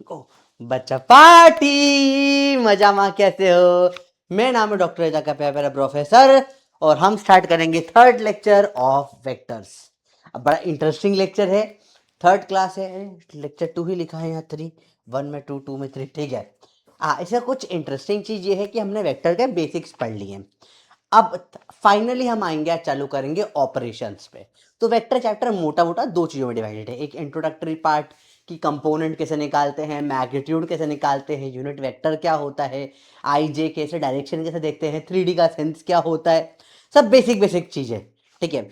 ओ बच्चा पार्टी मजा मा कैसे हो। मेरा नाम है डॉक्टर एजा का प्यारा प्रोफेसर और हम स्टार्ट करेंगे थर्ड लेक्चर ऑफ वेक्टर्स। अब बड़ा इंटरेस्टिंग लेक्चर है, थर्ड क्लास है, लेक्चर 2 ही लिखा है यहाँ 3, 1 में 2, 2 में 3, ठीक है। इसका कुछ इंटरेस्टिंग चीज ये है कि हमने वेक्टर के बेसिक्स पढ़ लिए हैं। अब फाइनली हम आएंगे, चालू करेंगे ऑपरेशंस पे। तो वेक्टर चैप्टर मोटा मोटा दो चीजों में डिवाइडेड है, एक इंट्रोडक्टरी पार्ट कि कंपोनेंट कैसे निकालते हैं, मैग्नीट्यूड कैसे निकालते हैं, यूनिट वेक्टर क्या होता है, आई जे कैसे, डायरेक्शन कैसे देखते हैं, 3D का सेंस क्या होता है, सब बेसिक बेसिक चीजें, ठीक है।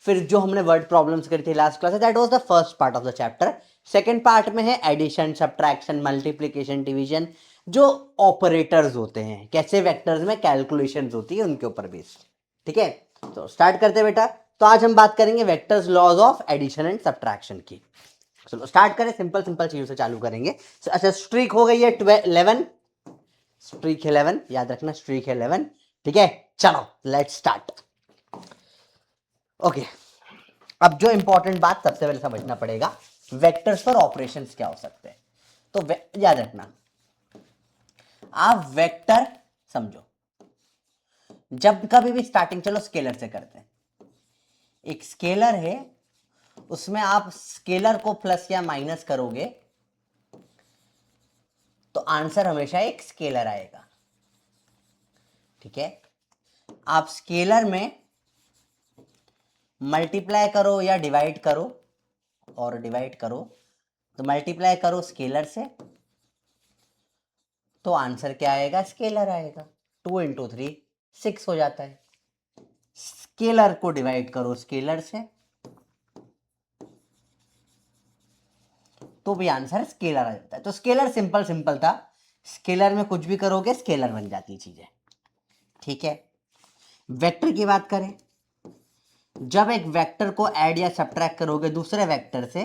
फिर जो हमने वर्ड प्रॉब्लम्स करी थी last class, that was the first part of the chapter. Second part में है एडिशन, सब्ट्रैक्शन, मल्टीप्लिकेशन, डिवीजन, जो ऑपरेटर्स होते हैं, कैसे वेक्टर्स में कैलकुलेशंस होती है, उनके ऊपर बेस्ड, ठीक है। तो स्टार्ट करते हैं बेटा। तो आज हम बात करेंगे vectors laws of addition and subtraction की। चलो स्टार्ट करें, सिंपल सिंपल चीजों से चालू करेंगे। अच्छा, स्ट्रीक हो गई है 11, स्ट्रीक 11 याद रखना, स्ट्रीक 11, ठीक है। चलो लेट्स स्टार्ट। ओके, अब जो इंपॉर्टेंट बात सबसे पहले समझना पड़ेगा, वेक्टर्स पर ऑपरेशंस क्या हो सकते हैं। तो याद रखना, आप वेक्टर समझो, जब कभी भी स्टार्टिंग, चलो स्केलर से करते हैं। एक स्केलर है, उसमें आप स्केलर को प्लस या माइनस करोगे तो आंसर हमेशा एक स्केलर आएगा, ठीक है। आप स्केलर में मल्टीप्लाई करो या डिवाइड करो, और डिवाइड करो तो मल्टीप्लाई करो स्केलर से तो आंसर क्या आएगा, स्केलर आएगा। 2 इंटू 3 6 हो जाता है। स्केलर को डिवाइड करो स्केलर से तो भी आंसर स्केलर आ जाता है। तो स्केलर सिंपल सिंपल था, स्केलर में कुछ भी करोगे स्केलर बन जाती चीजें, ठीक है। वेक्टर की बात करें, जब एक वेक्टर को ऐड या सब्ट्रैक्ट करोगे दूसरे वेक्टर से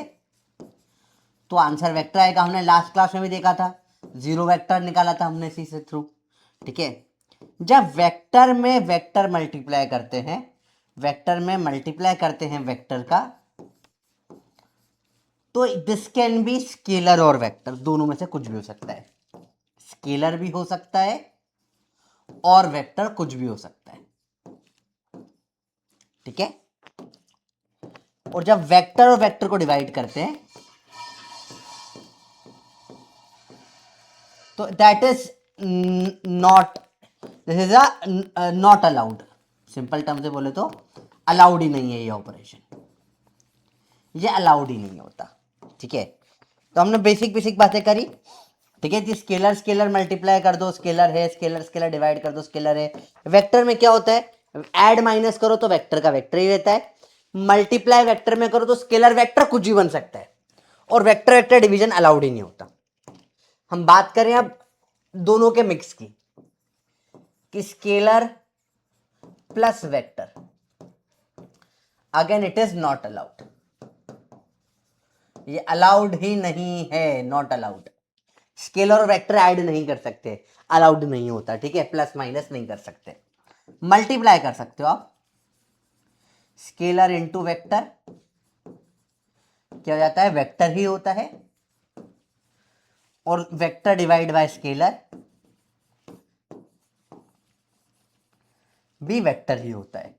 तो आंसर वेक्टर आएगा। हमने लास्ट क्लास में भी देखा था, जीरो वेक्टर निकाला था हमने इसी से थ्रू, ठीक है। जब वेक्टर में वेक्टर मल्टीप्लाई करते हैं, वेक्टर में मल्टीप्लाई करते हैं वेक्टर का, तो दिस कैन बी स्केलर और वेक्टर, दोनों में से कुछ भी हो सकता है। स्केलर भी हो सकता है और वेक्टर कुछ भी हो सकता है, ठीक है। और जब वेक्टर और वेक्टर को डिवाइड करते हैं तो that is not, this is a not allowed. Simple term से बोले तो अलाउड ही नहीं है ये ऑपरेशन, ये अलाउड ही नहीं होता, ठीक है। तो हमने बेसिक बेसिक बातें करी, ठीक है। स्केलर स्केलर मल्टीप्लाई कर दो स्केलर है, स्केलर स्केलर डिवाइड कर दो स्केलर है। वेक्टर में क्या होता है, ऐड माइनस करो तो वेक्टर का वेक्टर ही रहता है, मल्टीप्लाई वेक्टर में करो तो स्केलर वेक्टर कुछ भी बन सकता है, और वेक्टर वेक्टर डिवीजन अलाउड ही नहीं होता। हम बात करें अब दोनों के मिक्स की, कि scalar plus vector, again it is not allowed, ये अलाउड ही नहीं है, नॉट अलाउड। स्केलर और वेक्टर ऐड नहीं कर सकते, अलाउड नहीं होता, ठीक है। प्लस माइनस नहीं कर सकते। मल्टीप्लाई कर सकते हो आप, स्केलर इनटू वेक्टर क्या हो जाता है, वेक्टर ही होता है, और वेक्टर डिवाइड बाय स्केलर भी वेक्टर ही होता है।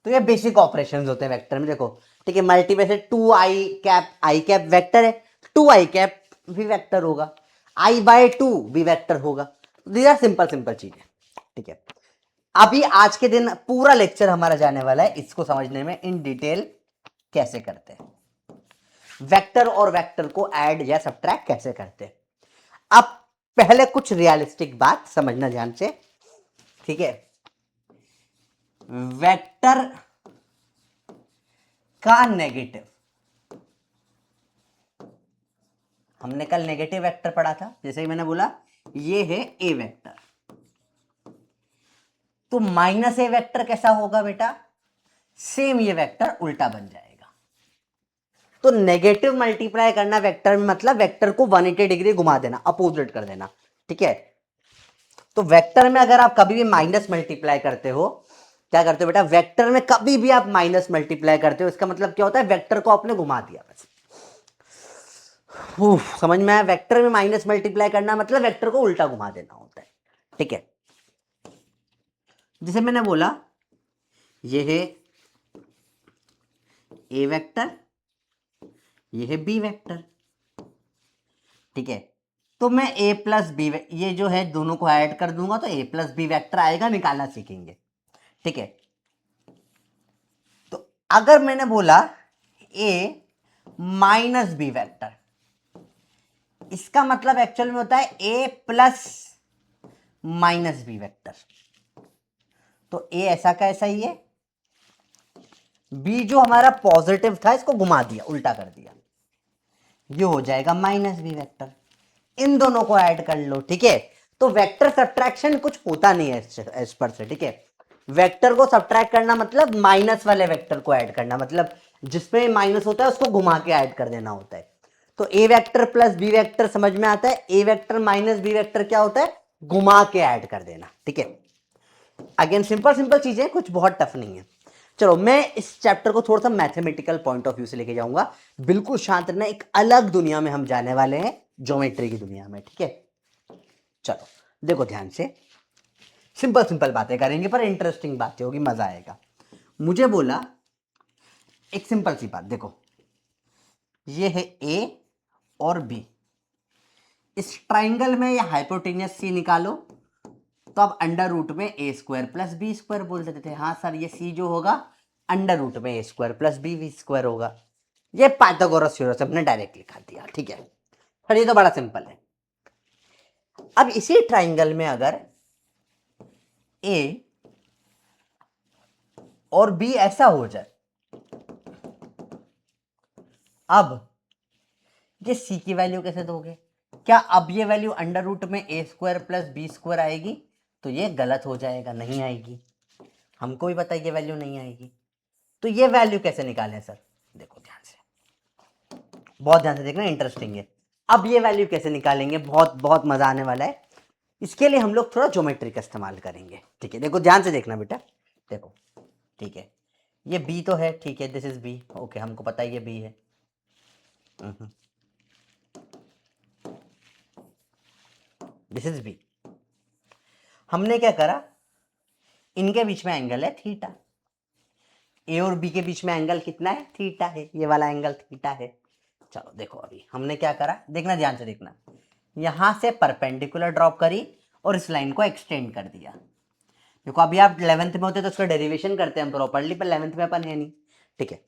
तो ये बेसिक ऑपरेशंस होते हैं वेक्टर में, देखो, ठीक है। मल्टीप्लाई से 2i कैप, आई कैप वेक्टर है, 2i कैप भी वेक्टर होगा, i/2 भी वेक्टर होगा। दीज आर सिंपल सिंपल चीजें, ठीक है। अभी आज के दिन पूरा लेक्चर हमारा जाने वाला है इसको समझने में इन डिटेल, कैसे करते हैं वेक्टर और वेक्टर को ऐड या सब्ट्रैक्ट कैसे करते हैं। अब पहले कुछ रियलिस्टिक बात समझना ध्यान से, ठीक है। वेक्टर का नेगेटिव, हमने कल नेगेटिव वेक्टर पढ़ा था, जैसे ही मैंने बोला ये है ए वेक्टर, तो माइनस ए वेक्टर कैसा होगा बेटा, सेम ये वेक्टर उल्टा बन जाएगा। तो नेगेटिव मल्टीप्लाई करना वेक्टर में मतलब वेक्टर को 180 डिग्री घुमा देना, अपोजिट कर देना, ठीक है। तो वेक्टर में अगर आप कभी भी माइनस मल्टीप्लाई करते हो, क्या करते हो बेटा, वेक्टर में कभी भी आप माइनस मल्टीप्लाई करते हो, इसका मतलब क्या होता है, वेक्टर को आपने घुमा दिया बस। समझ में आया? वेक्टर में माइनस मल्टीप्लाई करना मतलब वेक्टर को उल्टा घुमा देना होता है, ठीक है। जैसे मैंने बोला ये है ए वेक्टर, ये है बी वेक्टर, ठीक है। तो मैं ए प्लस बी, ये जो है दोनों को ऐड कर दूंगा तो ए प्लस बी वेक्टर आएगा, निकालना सीखेंगे, ठीक है। तो अगर मैंने बोला ए माइनस बी वेक्टर, इसका मतलब एक्चुअल में होता है ए प्लस माइनस बी वेक्टर। तो ए ऐसा का ऐसा ही है, बी जो हमारा पॉजिटिव था इसको घुमा दिया, उल्टा कर दिया, ये हो जाएगा माइनस बी वेक्टर। इन दोनों को ऐड कर लो, ठीक है। तो वेक्टर सब्ट्रैक्शन कुछ होता नहीं है एज पर से, ठीक है। वेक्टर को सब्ट्रैक्ट करना मतलब माइनस वाले वेक्टर को ऐड करना, मतलब जिसमें माइनस होता है उसको घुमा के ऐड कर देना होता है। तो ए वेक्टर प्लस बी वेक्टर समझ में आता है, A vector minus B vector क्या होता है, घुमा के ऐड कर देना, ठीक है। अगेन सिंपल सिंपल चीजें, कुछ बहुत टफ नहीं है। चलो मैं इस चैप्टर को थोड़ा सा मैथमेटिकल पॉइंट ऑफ व्यू से लेके जाऊंगा, बिल्कुल शांत रहना, एक अलग दुनिया में हम जाने वाले हैं, ज्योमेट्री की दुनिया में, ठीक है। चलो देखो ध्यान से, सिंपल सिंपल बातें करेंगे पर इंटरेस्टिंग बातें होगी, मजा आएगा। मुझे बोला एक सिंपल सी बात, देखो ये है ए और बी, इस ट्राइंगल में ये हाइपोटेनियस सी निकालो, तो अब अंडर रूट में A square plus B square बोल देते थे। हाँ सर, ये सी जो होगा अंडर रूट में A square plus B square होगा, ये पाइथागोरस थ्योरम हमने डायरेक्ट लिखा दिया, ठीक है। पर ये तो बड़ा सिंपल है। अब इसी ट्राइंगल में अगर ए और बी ऐसा हो जाए, अब ये सी की वैल्यू कैसे दोगे? क्या अब ये वैल्यू अंडर रूट में A square plus B square आएगी? तो ये गलत हो जाएगा, नहीं आएगी, हमको भी पता है ये वैल्यू नहीं आएगी। तो ये वैल्यू कैसे निकालें सर? देखो ध्यान से, बहुत ध्यान से देखना, इंटरेस्टिंग है। अब ये वैल्यू कैसे निकालेंगे, बहुत बहुत मजा आने वाला है। इसके लिए हम लोग थोड़ा ज्योमेट्री का इस्तेमाल करेंगे, ठीक है। देखो ध्यान से देखना बेटा, देखो, ठीक है। ये बी तो है, ठीक है, दिस इज बी, ओके, हमको पता है ये बी है। This is B. हमने क्या करा, इनके बीच में एंगल है थीटा, ए और बी के बीच में एंगल कितना है, थीटा है, ये वाला एंगल थीटा है। चलो देखो अभी हमने क्या करा, देखना ध्यान से देखना, यहां से परपेंडिकुलर ड्रॉप करी और इस लाइन को एक्सटेंड कर दिया। देखो अभी आप 11th में होते तो उसका डेरिवेशन करते हैं हम प्रॉपर्ली, पर 11th में अपन है नहीं, ठीक है।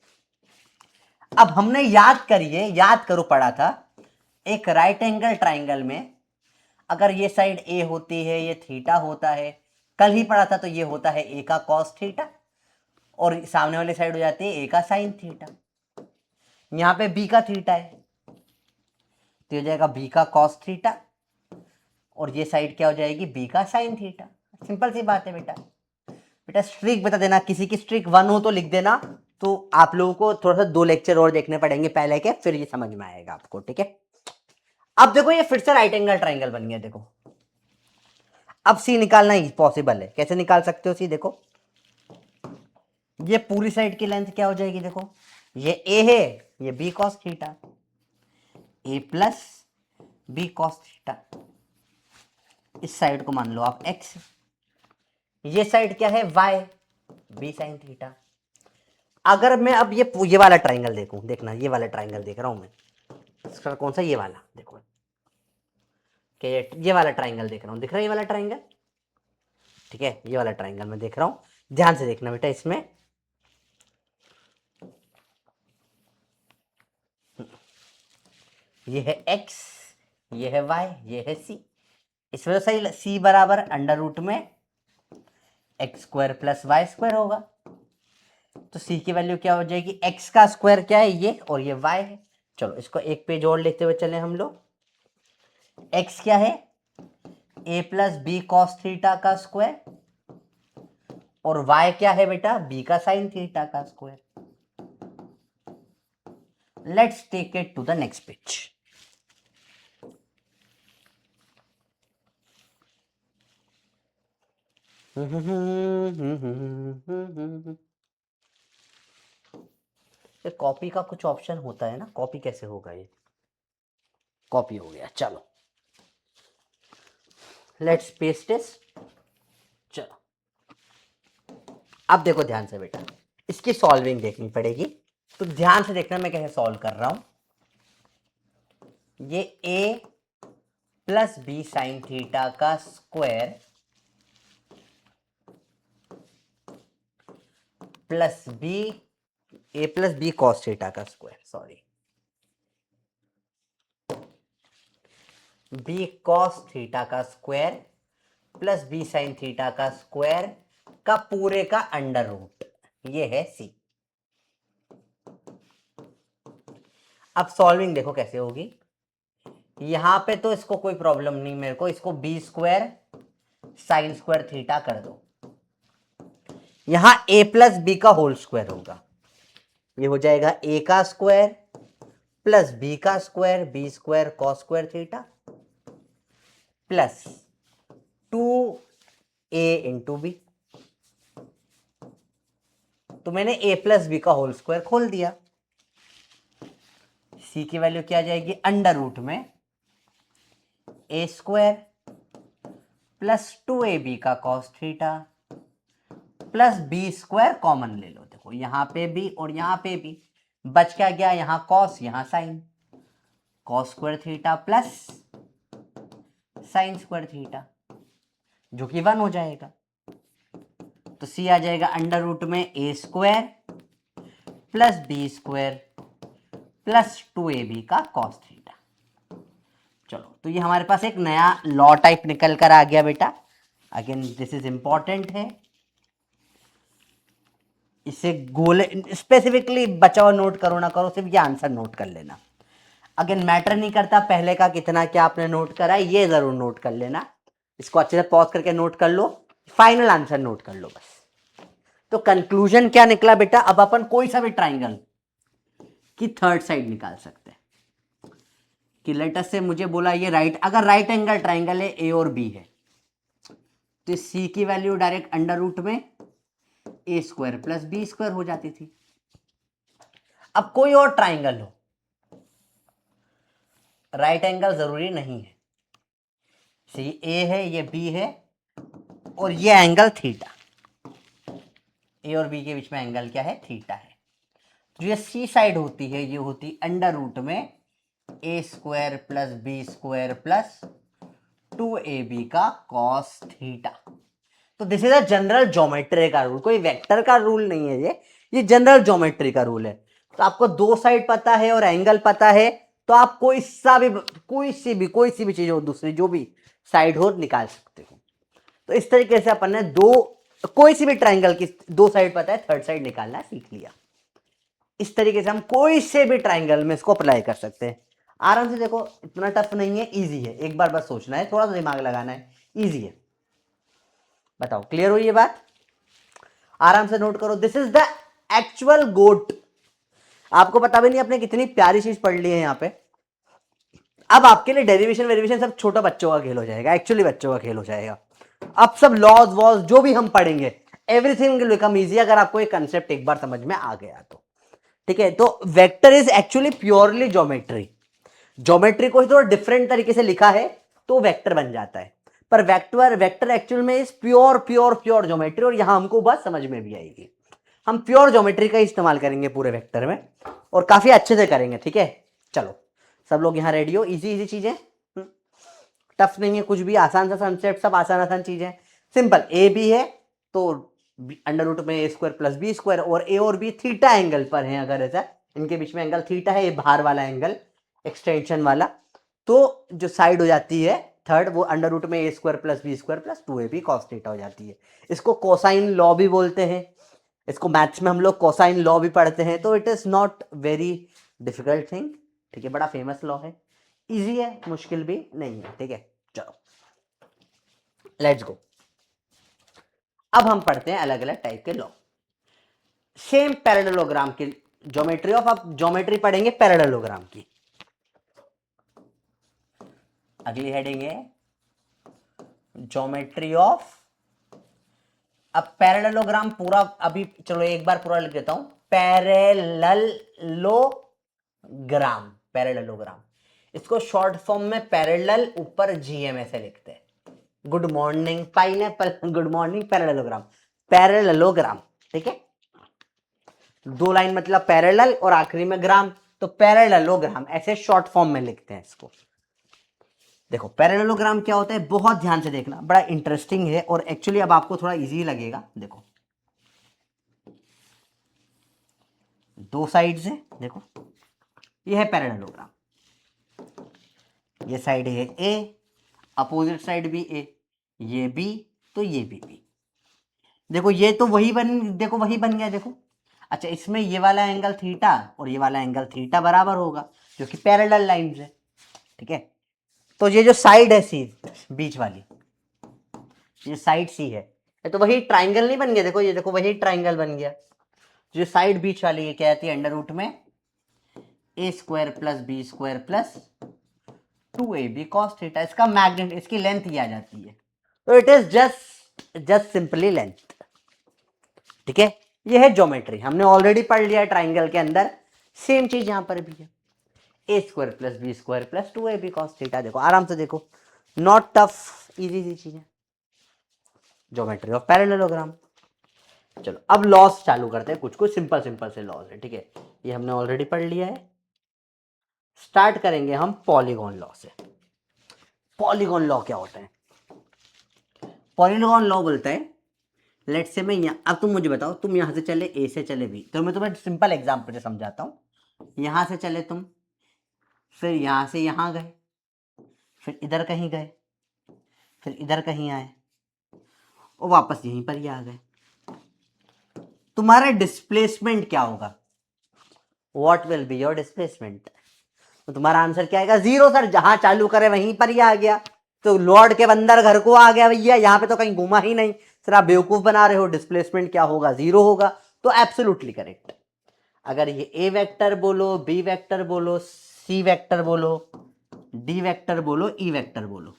अब हमने याद करिए, याद करो पढ़ा था, एक राइट एंगल ट्राइंगल में अगर ये साइड ए होती है, ये थीटा होता है, कल ही पढ़ा था, तो ये होता है ए का कॉस थीटा, और सामने वाली साइड हो जाती है ए का साइन थीटा। यहां पे बी का थीटा है तो हो जाएगा बी का कॉस थीटा, और ये साइड क्या हो जाएगी, बी का साइन थीटा। सिंपल सी बात है बेटा। बेटा स्ट्रिक बता देना, किसी की स्ट्रिक 1 हो तो लिख देना, तो आप लोगों को थोड़ा सा 2 लेक्चर और देखने पड़ेंगे पहले के, फिर ये समझ में आएगा आपको, ठीक है। अब देखो ये फिर से राइट एंगल ट्राइंगल बन गया, देखो अब सी निकालना ही पॉसिबल है। कैसे निकाल सकते हो सी? देखो ये पूरी साइड की लेंथ क्या हो जाएगी, देखो ये ए है, ये बी कॉस थीटा, ए प्लस बी कॉस थीटा। इस साइड को मान लो आप एक्स, ये साइड क्या है वाई, बी साइन थीटा। अगर मैं अब ये वाला ट्राइंगल देखूं, देखना ये वाला ट्राइंगल देख रहा हूं मैं, इसका कौन सा, ये वाला देखो, कि ये वाला ट्राइंगल देख रहा हूं, दिख रहा है ये वाला ट्राइंगल, ठीक है, ये वाला ट्राइंगल मैं देख रहा हूं, ध्यान से देखना बेटा। इसमें ये है एक्स, ये है वाई, ये है सी। इसमें तो सही, सी बराबर अंडर रूट में x square plus y square होगा। तो सी की वैल्यू क्या हो जाएगी, एक्स का स्क्वायर क्या है ये, और ये वाई है। चलो इसको एक पेज और लेते हुए चले हम लोग। एक्स क्या है, ए प्लस बी कॉस थीटा का स्क्वायर, और वाई क्या है बेटा, बी का साइन थीटा का square. Let's take it to the next page. Copy का कुछ ऑप्शन होता है ना, कॉपी कैसे होगा ये? कॉपी हो गया। चलो लेट्स पेस्ट दिस। चलो अब देखो ध्यान से बेटा, इसकी सॉल्विंग देखनी पड़ेगी, तो ध्यान से देखना मैं कैसे सॉल्व कर रहा हूं। ये a plus B sine theta का square plus B, A plus B cos theta का square, sorry B cos theta का square plus B sine theta का स्क्वायर का पूरे का अंडर रूट, ये है सी। अब सॉल्विंग देखो कैसे होगी। यहां पे तो इसको कोई प्रॉब्लम नहीं मेरे को, इसको b square sine square theta कर दो। यहां ए प्लस बी का होल स्क्वायर होगा, ये हो जाएगा ए का स्क्वायर प्लस बी का square, b square cos square theta plus 2a into b. तो मैंने a प्लस बी का होल स्क्वायर खोल दिया। c की वैल्यू क्या आ जाएगी, अंडर रूट में a स्क्वायर प्लस 2ab का cos theta plus B square common ले लो। देखो यहां पे भी और यहां पे भी बच क्या गया, यहां कॉस यहां sine, cos square theta plus sine square theta जो कि 1 हो जाएगा। तो c आ जाएगा अंडर रूट में a square plus B square plus 2ab का कॉस थीटा। चलो तो ये हमारे पास एक नया लॉ टाइप निकल कर आ गया बेटा। अगेन दिस इज इंपॉर्टेंट है, इसे गोले स्पेसिफिकली बचाओ, नोट करो ना करो, सिर्फ ये आंसर नोट कर लेना। अगेन मैटर नहीं करता पहले का कितना क्या आपने नोट करा है, ये जरूर नोट कर लेना। इसको अच्छे से पॉज करके नोट कर लो, फाइनल आंसर नोट कर लो बस। तो कंक्लूजन क्या निकला बेटा, अब अपन कोई सा भी ट्राइंगल की थर्ड साइड निकाल सकते हैं। कि लेटर से मुझे बोला ये राइट, अगर राइट एंगल ट्राइंगल है ए और बी है, तो सी की वैल्यू डायरेक्ट अंडर रूट में A square plus B square हो जाती थी। अब कोई और ट्राइंगल हो, राइट एंगल जरूरी नहीं है, सी ए है ये बी है और ये एंगल थीटा, ए और बी के बीच में एंगल क्या है, थीटा है। जो ये सी साइड होती है ये होती अंडर रूट में A square plus B square plus 2ab का कॉस थीटा। तो this is a general geometry का रूल, कोई वेक्टर का रूल नहीं है ये जनरल ज्योमेट्री का रूल है। तो आपको दो साइड पता है और एंगल पता है, तो आप कोई सी भी चीज हो, दूसरी जो भी साइड हो निकाल सकते हो। तो इस तरीके से अपन ने कोई सी भी ट्राइंगल की दो साइड पता है, थर्ड साइड निकालना सीख लिया। इस तरीके से हम कोई से भी ट्राइंगल में इसको अप्लाई कर सकते हैं आराम से। देखो इतना टफ नहीं है, इजी है, एक बार बस सोचना है, थोड़ा सा दिमाग लगाना है, इजी है। बताओ क्लियर हुई ये बात, आराम से नोट करो। दिस इज द एक्चुअल गोट। आपको पता भी नहीं आपने कितनी प्यारी चीज पढ़ ली है यहाँ पे। अब आपके लिए डेरिवेशन वेरिएशन सब छोटा बच्चों का खेल हो जाएगा, एक्चुअली बच्चों का खेल हो जाएगा। अब सब लॉज वॉज जो भी हम पढ़ेंगे एवरीथिंग विल बिकम इजी, अगर आपको ये कंसेप्ट एक बार समझ में आ गया तो। ठीक है, तो vector is actually purely geometry. Geometry को थोड़ा डिफरेंट तरीके से लिखा है तो वेक्टर बन जाता है, पर वेक्टर एक्चुअल में is pure pure pure geometry. और यहां हमको बात समझ में भी आएगी, हम प्योर ज्योमेट्री का इस्तेमाल करेंगे पूरे वेक्टर में और काफी अच्छे से करेंगे। ठीक है, चलो सब लोग यहाँ रेडी हो। इजी इजी चीजें, टफ नहीं है कुछ भी, आसान सा कंसेप्ट, सब आसान आसान चीजें। सिंपल, ए बी है तो अंडर रूट में A square plus B square, और ए और बी थीटा एंगल पर है, अगर ऐसा इनके बीच में एंगल थीटा है, ये बाहर वाला एंगल एक्सटेंशन वाला, तो जो साइड हो जाती है थर्ड वो अंडर रूट में A square plus B square plus 2ab cos theta हो जाती है। इसको कोसाइन लॉ भी बोलते हैं, इसको मैथ्स में हम लोग कोसाइन लॉ भी पढ़ते हैं। तो it is not very difficult thing. ठीक है, बड़ा फेमस लॉ है, इजी है, मुश्किल भी नहीं है। ठीक है, चलो लेट्स गो। अब हम पढ़ते हैं अलग अलग टाइप के लॉ, सेम पैरेललोग्राम की ज्योमेट्री ऑफ, अब ज्योमेट्री पढ़ेंगे पैरेललोग्राम की। अगली हेडिंग है ज्योमेट्री ऑफ। अब पैरेललोग्राम पूरा अभी चलो एक बार पूरा लिख देता हूं, पैरेललोग्राम। पैरेललोग्राम इसको शॉर्ट फॉर्म में पैरेलल ऊपर जीएम ऐसे लिखते हैं। Good morning pineapple, good morning parallelogram, parallelogram, ठीक है। 2 लाइन मतलब पैरेलल और आखिरी में ग्राम, तो पैरेललोग्राम ऐसे शॉर्ट फॉर्म में लिखते हैं इसको। देखो पैरेललोग्राम क्या होता है, बहुत ध्यान से देखना, बड़ा इंटरेस्टिंग है और एक्चुअली अब आपको थोड़ा इजी लगेगा। देखो 2 साइड्स है, देखो ये है पैरेललोग्राम, ये साइड है ए, अपोजिट साइड भी ए, ये बी, तो ये भी बी। देखो ये तो वही बन गया, देखो। अच्छा इसमें ये वाला एंगल थीटा और ये वाला एंगल थीटा बराबर होगा, जो कि पैरेलल लाइंस है, ठीक है। तो ये जो साइड है सी, बीच वाली ये साइड सी है, ये तो वही ट्राइंगल नहीं बन गया, देखो ये, देखो वही ट्राइंगल बन गया। जो साइड बीच वाली ये क्या आती है, अंडर रूट में A square plus B square plus 2ab cos theta, इसका मैग्नेट, इसकी लेंथ ही आ जाती है, तो it is just simply length, ठीक है। ये है ज्योमेट्री, हमने ऑलरेडी पढ़ लिया ट्राइंगल के अंदर, सेम चीज यहां पर भी है, A square plus B square plus 2ab cos theta. देखो आराम से देखो, नॉट टफ, इजी सी चीज है, ज्योमेट्री ऑफ पैरेललोग्राम। चलो अब लॉस चालू करते हैं, कुछ कुछ सिंपल सिंपल से लॉस है, ठीक है। ये हमने ऑलरेडी पढ़ लिया है। स्टार्ट करेंगे हम पॉलीगॉन लॉ से। पॉलीगॉन लॉ क्या होता है? पॉलीगॉन लॉ बोलता है, लेट से मैं यहाँ, अब तुम मुझे बताओ, तुम यहां से चले ए से चले बी, तो मैं तुम्हें सिंपल एग्जांपल से समझाता हूं। यहां से चले तुम, फिर यहां से यहां गए, फिर इधर कहीं गए, फिर इधर कहीं आए और वापस यहीं पर ही आ गए। तुम्हारा डिस्प्लेसमेंट क्या होगा? What will be your displacement? तो तुम्हारा आंसर क्या आएगा? 0 सर, जहां चालू करे वहीं पर ही आ गया, तो लॉर्ड के बंदर घर को आ गया भैया, यहाँ पे तो कहीं घुमा ही नहीं। सर आप बेवकूफ बना रहे हो, डिस्प्लेसमेंट क्या होगा? 0 होगा, तो एब्सोल्युटली करेक्ट। अगर ये ए वेक्टर बोलो, बी वेक्टर बोलो, सी वेक्टर बोलो, डी वेक्टर बोलो, ई वेक्टर बोलो,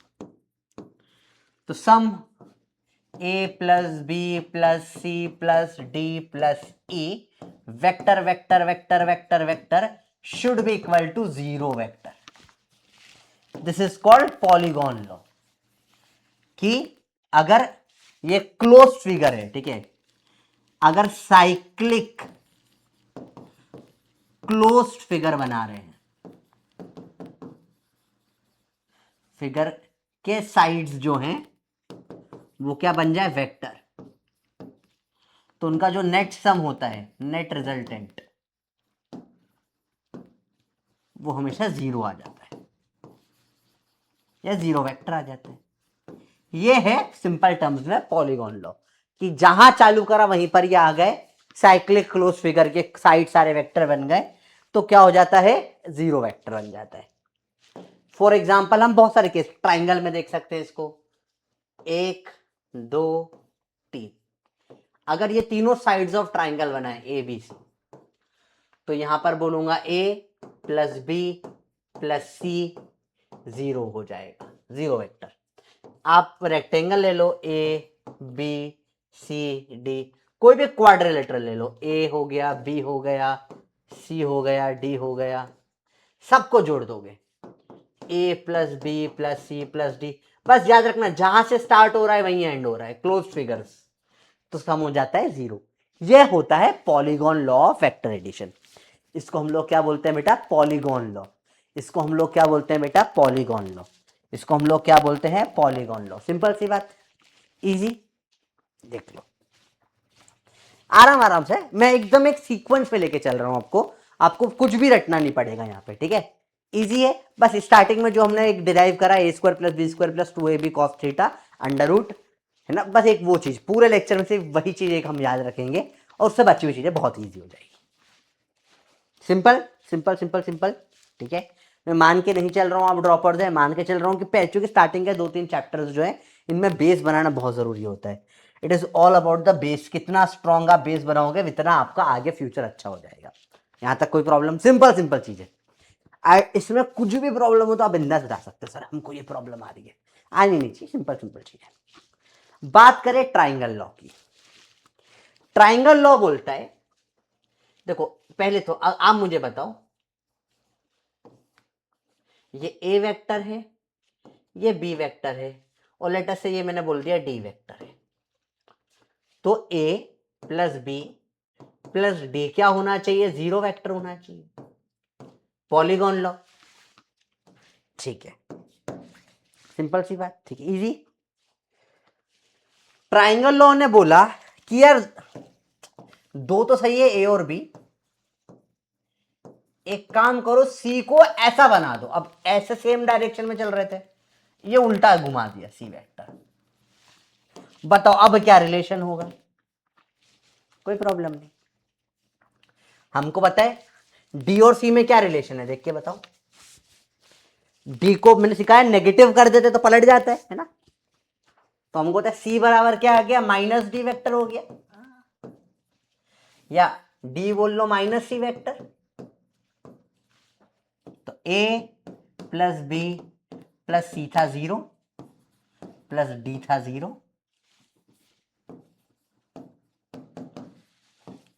तो sum A plus B plus C plus D plus E vector vector vector vector vector should be equal to 0 vector. This is called polygon law, कि अगर ये close figure है, ठीक है, अगर साइक्लिक क्लोज्ड फिगर बना रहे हैं, फिगर के साइड्स जो हैं वो क्या बन जाए? वेक्टर, तो उनका जो नेट सम होता है, नेट रिजल्टेंट, वो हमेशा 0 आ जाता है या 0 वेक्टर आ जाता है। ये है सिंपल टर्म्स में पॉलीगॉन लॉ, कि जहां चालू करा वहीं पर ये आ गए, साइक्लिक क्लोज फिगर के साइड सारे वेक्टर बन गए, तो क्या हो जाता है? 0 वेक्टर बन जाता है। फॉर एग्जाम्पल हम बहुत सारे केस ट्राइंगल में देख सकते हैं इसको, 1 2 3, अगर ये तीनों साइड्स ऑफ ट्राइंगल बनाए ए बी सी, तो यहां पर बोलूंगा ए प्लस बी प्लस सी 0 हो जाएगा, 0 वेक्टर। आप रेक्टेंगल ले लो, ए बी सी डी, कोई भी क्वाड्रिलेटरल ले लो, ए हो गया, बी हो गया, सी हो गया, डी हो गया, सबको जोड़ दोगे, A plus B plus C plus D, बस याद रखना जहां से स्टार्ट हो रहा है वहीं एंड हो रहा है, क्लोज फिगर्स, तो सम हो जाता है 0। यह होता है polygon law of vector addition. इसको हम लोग क्या बोलते हैं बेटा? Polygon law. इसको हम लोग क्या बोलते हैं बेटा? Polygon law. इसको हम लोग क्या बोलते हैं? Polygon law. सिंपल सी बात, इजी, देख लो आराम आराम से। मैं एकदम एक सीक्वेंस पे लेके चल रहा हूं आपको, आपको कुछ भी रटना नहीं पड़ेगा यहाँ पे, ठीक है। इजी है, बस स्टार्टिंग में जो हमने एक डिराइव करा, A square plus B square plus 2ab cos theta under root, है ना, बस एक वो चीज पूरे लेक्चर में से वही चीज एक हम याद रखेंगे और उससे बची हुई चीजें बहुत ईजी हो जाएगी। सिंपल सिंपल सिंपल सिंपल, ठीक है। मैं मान के नहीं चल रहा हूँ आप ड्रॉपर्स हैं, मान के चल रहा हूँ कि चूंकि स्टार्टिंग के 2-3 चैप्टर्स जो है इनमें बेस बनाना बहुत जरूरी होता है। It is all about the base, कितना स्ट्रॉन्ग आप बेस बनाओगे उतना आपका आगे फ्यूचर अच्छा हो जाएगा। यहाँ तक कोई प्रॉब्लम? सिंपल सिंपल चीज है, इसमें कुछ भी प्रॉब्लम हो तो आप बिंदास बता सकते हो, सर हमको ये प्रॉब्लम आ रही है, आनी नहीं चाहिए, सिंपल सिंपल चीज है। बात करें ट्राइंगल लॉ की। ट्राइंगल लॉ बोलता है, देखो पहले तो आप मुझे बताओ, ये ए वेक्टर है, ये बी वेक्टर है, और लेटर से ये मैंने बोल दिया डी वेक्टर है। तो A plus B plus D क्या होना चाहिए? जीरो वेक्टर होना चाहिए। पॉलीगॉन लॉ, ठीक है, सिंपल सी बात, ठीक है, इजी। ट्राइंगल लॉ ने बोला कि यार दो तो सही है, ए और बी, एक काम करो सी को ऐसा बना दो। अब ऐसे सेम डायरेक्शन में चल रहे थे, ये उल्टा घुमा दिया सी वेक्टर। बताओ अब क्या रिलेशन होगा? कोई प्रॉब्लम नहीं। हमको पता है डी और सी में क्या रिलेशन है, देख के बताओ। डी को मैंने सिखाया नेगेटिव कर देते तो पलट जाता है ना। तो हमको पता है सी बराबर क्या आ गया? माइनस डी वेक्टर हो गया, या डी बोल लो माइनस सी वेक्टर। तो ए प्लस बी प्लस सी था 0 प्लस डी था 0,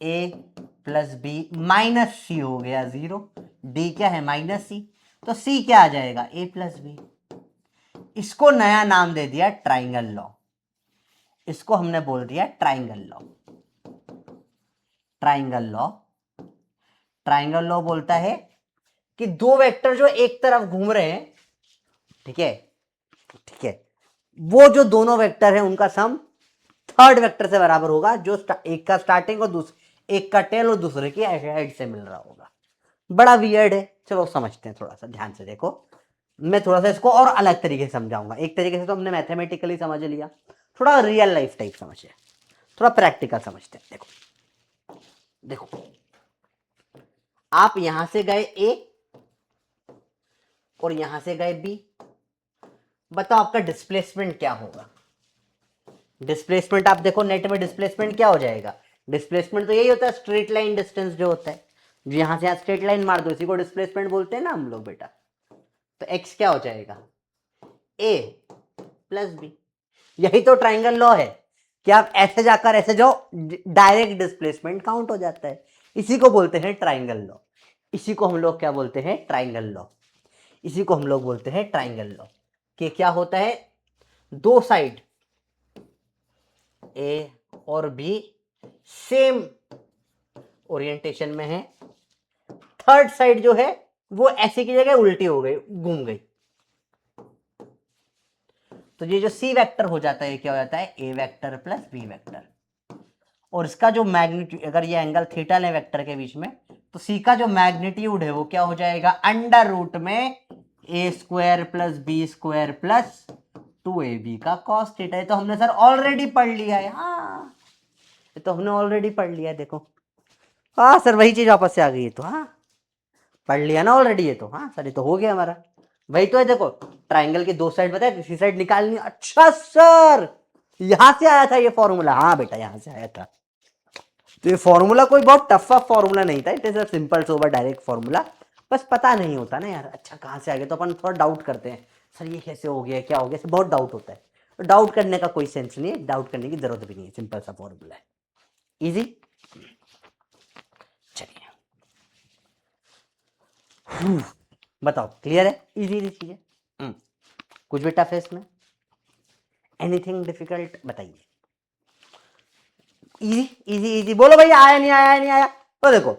ए प्लस बी माइनस सी हो गया 0, डी क्या है? माइनस सी। तो सी क्या आ जाएगा? ए प्लस बी। इसको नया नाम दे दिया ट्राइंगल लॉ, इसको हमने बोल दिया triangle law. Triangle law, triangle law बोलता है कि दो वेक्टर जो एक तरफ घूम रहे हैं, ठीक है, ठीक है, वो जो दोनों वेक्टर हैं उनका सम थर्ड वेक्टर से बराबर होगा, जो एक का स्टार्टिंग और दूसरे, एक का टेल और दूसरे की हेड से मिल रहा होगा। बड़ा वियर्ड है, चलो समझते हैं, थोड़ा सा ध्यान से देखो। मैं थोड़ा सा इसको और अलग तरीके से समझाऊंगा। एक तरीके से तो हमने मैथमेटिकली समझ लिया, थोड़ा रियल लाइफ टाइप समझे, थोड़ा प्रैक्टिकल समझते हैं। देखो देखो, आप यहां से गए ए और यहां से गए बी, बताओ आपका डिस्प्लेसमेंट क्या होगा? डिस्प्लेसमेंट आप देखो नेट में, डिस्प्लेसमेंट क्या हो जाएगा? डिस्प्लेसमेंट तो यही होता है, स्ट्रेट लाइन डिस्टेंस जो होता है, जो यहां से यहां स्ट्रेट लाइन मार दो, इसी को डिस्प्लेसमेंट बोलते हैं ना हम लोग बेटा। तो एक्स क्या हो जाएगा? ए प्लस बी। यही तो ट्राइंगल लॉ है कि आप ऐसे जाकर ऐसे जाओ, डायरेक्ट डिस्प्लेसमेंट काउंट हो जाता है। इसी को बोलते हैं ट्राइंगल लॉ। इसी को हम लोग क्या बोलते हैं? Triangle law. इसी को हम लोग बोलते हैं ट्राइंगल लॉ। कि क्या होता है, दो साइड ए और बी सेम ओरिएंटेशन में है, थर्ड साइड जो है वो ऐसे की जगह उल्टी हो गई, घूम गई, तो ये जो सी वेक्टर हो जाता है, ये क्या हो जाता है? A vector plus B vector. और इसका जो मैग्नीट्यूड, अगर ये एंगल थीटा ले वेक्टर के बीच में, तो सी का जो मैग्नीट्यूड है वो क्या हो जाएगा? अंडर रूट में A square plus B square plus 2ab का कॉस थीटा। तो हमने सर ऑलरेडी पढ़ लिया है। हाँ, ये तो हमने ऑलरेडी पढ़ लिया है, देखो। हाँ सर, वही चीज वापस से आ गई है, तो हाँ पढ़ लिया ना ऑलरेडी ये तो। हाँ सर, ये तो हो गया हमारा, वही तो है। देखो ट्राइंगल की दो साइड बताए, किसी साइड निकालनी। अच्छा सर, यहां से आया था ये फॉर्मूला? हाँ बेटा, यहां से आया था। तो ये फॉर्मूला कोई बहुत टफ फॉर्मूला नहीं था, it is a simple sober direct formula. बस पता नहीं होता ना यार, अच्छा कहाँ से आ गया, तो अपन थोड़ा डाउट करते हैं, सर ये कैसे हो गया, क्या हो गया, बहुत डाउट होता है। तो डाउट करने का कोई सेंस नहीं है, डाउट करने की जरूरत भी नहीं है, सिंपल सा फॉर्मूला है, इजी। चलिए बताओ, क्लियर है? इजी इजी चीजें, कुछ भी टफ है इसमें? एनीथिंग डिफिकल्ट बताइए। इजी इजी इजी बोलो भैया, आया नहीं आया, नहीं आया। तो देखो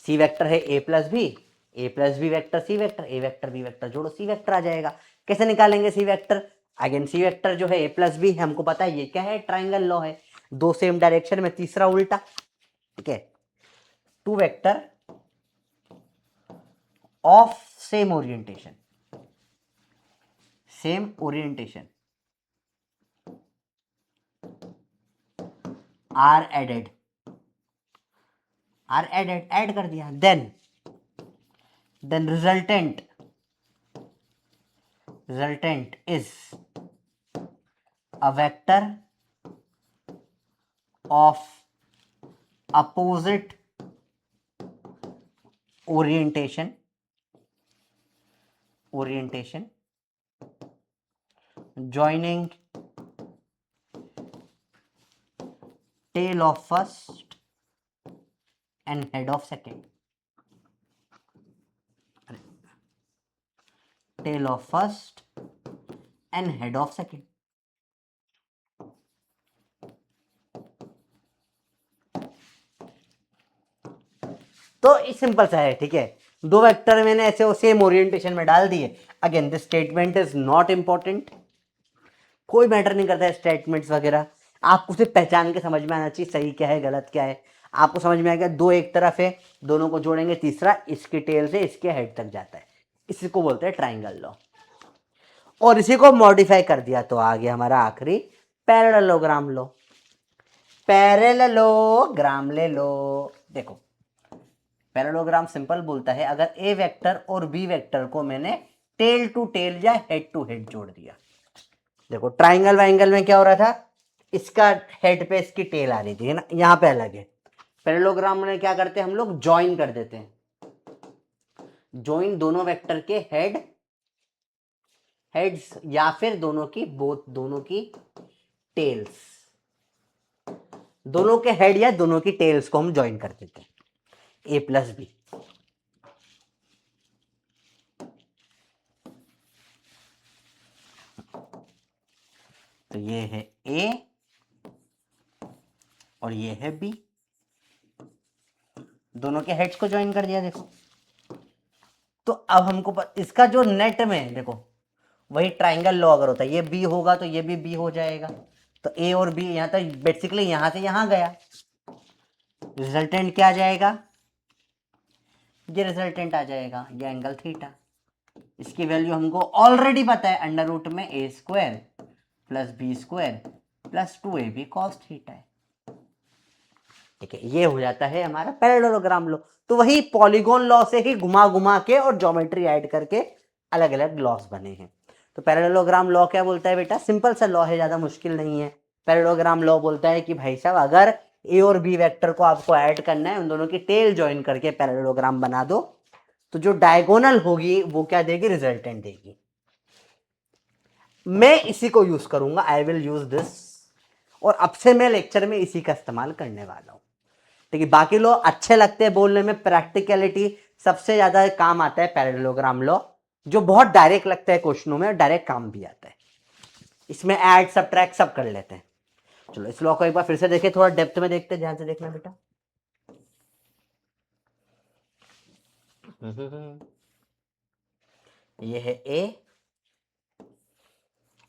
सी वेक्टर है ए plus B vector C vector, A vector B vector जोड़ो, सी वेक्टर आ जाएगा। कैसे निकालेंगे C vector? Again C vector जो है ए प्लस बी है, हमको पता है ये क्या है? ट्राइंगल लॉ है, दो सेम डायरेक्शन में, तीसरा उल्टा, ठीक है। Two vector of same orientation, same orientation are added, are added, add कर दिया, then resultant is a vector of opposite orientation joining tail of first and head of second। Tail of first and head of second. तो simple सा है, ठीक है। दो vector मैंने ऐसे सेम ओरिएंटेशन में डाल दिए। Again this statement is not important, कोई मैटर नहीं करता है स्टेटमेंट्स वगैरह, आपको सिर्फ पहचान के समझ में आना चाहिए सही क्या है गलत क्या है। आपको समझ में आएगा दो एक तरफ है, दोनों को जोड़ेंगे, तीसरा इसके टेल से इसके हेड तक जाता है, इसी को बोलते हैं ट्राइंगल लॉ। और इसी को मॉडिफाई कर दिया तो आ गया हमारा आखिरी पैरेललोग्राम लॉ। पैरेललोग्राम ले लो। देखो पैरेललोग्राम सिंपल बोलता है अगर ए वेक्टर और बी वेक्टर को मैंने टेल टू टेल या हेड टू हेड जोड़ दिया। देखो ट्राइंगल वाइंगल में क्या हो रहा था, इसका हेड पे इसकी टेल आ रही थी, है ना, यहाँ पे अलग है। पैरेललोग्राम में क्या करते हैं हम लोग, ज्वाइन कर देते हैं, ज्वाइन दोनों वेक्टर के हेड्स या फिर दोनों की टेल्स, दोनों के हेड या दोनों की टेल्स को हम ज्वाइन कर देते हैं, ए प्लस बी। तो ये है ए और ये है बी, दोनों के हेड्स को ज्वाइन कर दिया। देखो तो अब हमको इसका जो नेट में देखो वही ट्राइंगल लॉ अगर होता है, ये बी होगा तो ये भी बी हो जाएगा, तो ए और बी यहां तक बेसिकली यहां से यहां गया, रिजल्टेंट क्या आ जाएगा, ये रिजल्टेंट आ जाएगा, ये एंगल थीटा। इसकी वैल्यू हमको ऑलरेडी पता है, अंडर रूट में A square plus B square plus 2ab cos theta है। ठीक है, ये हो जाता है हमारा पैरेललोग्राम लॉ। तो वही पॉलीगॉन लॉ से ही घुमा घुमा के और ज्योमेट्री ऐड करके अलग अलग लॉस बने हैं। तो पैरेललोग्राम लॉ क्या बोलता है बेटा, सिंपल सा लॉ है, ज्यादा मुश्किल नहीं है। पैरेललोग्राम लॉ बोलता है कि भाई साहब अगर ए और बी वेक्टर को आपको ऐड करना है, उन दोनों की टेल ज्वाइन करके पैरेललोग्राम बना दो, तो जो डायगोनल होगी वो क्या देगी, रिजल्टेंट देगी। मैं इसी को यूज करूंगा, आई विल यूज दिस, और अब से मैं लेक्चर में इसी का इस्तेमाल करने वाला हूं। ठीक है, बाकी लोग अच्छे लगते हैं बोलने में, प्रैक्टिकलिटी सबसे ज्यादा काम आता है पैरेललोग्राम लॉ, जो बहुत डायरेक्ट लगता है क्वेश्चनों में, डायरेक्ट काम भी आता है। इसमें ऐड सब्ट्रैक्ट सब कर लेते हैं। चलो इस लॉ को एक बार फिर से देखें, थोड़ा डेप्थ में देखते हैं, ध्यान से देखना बेटा। ये है ए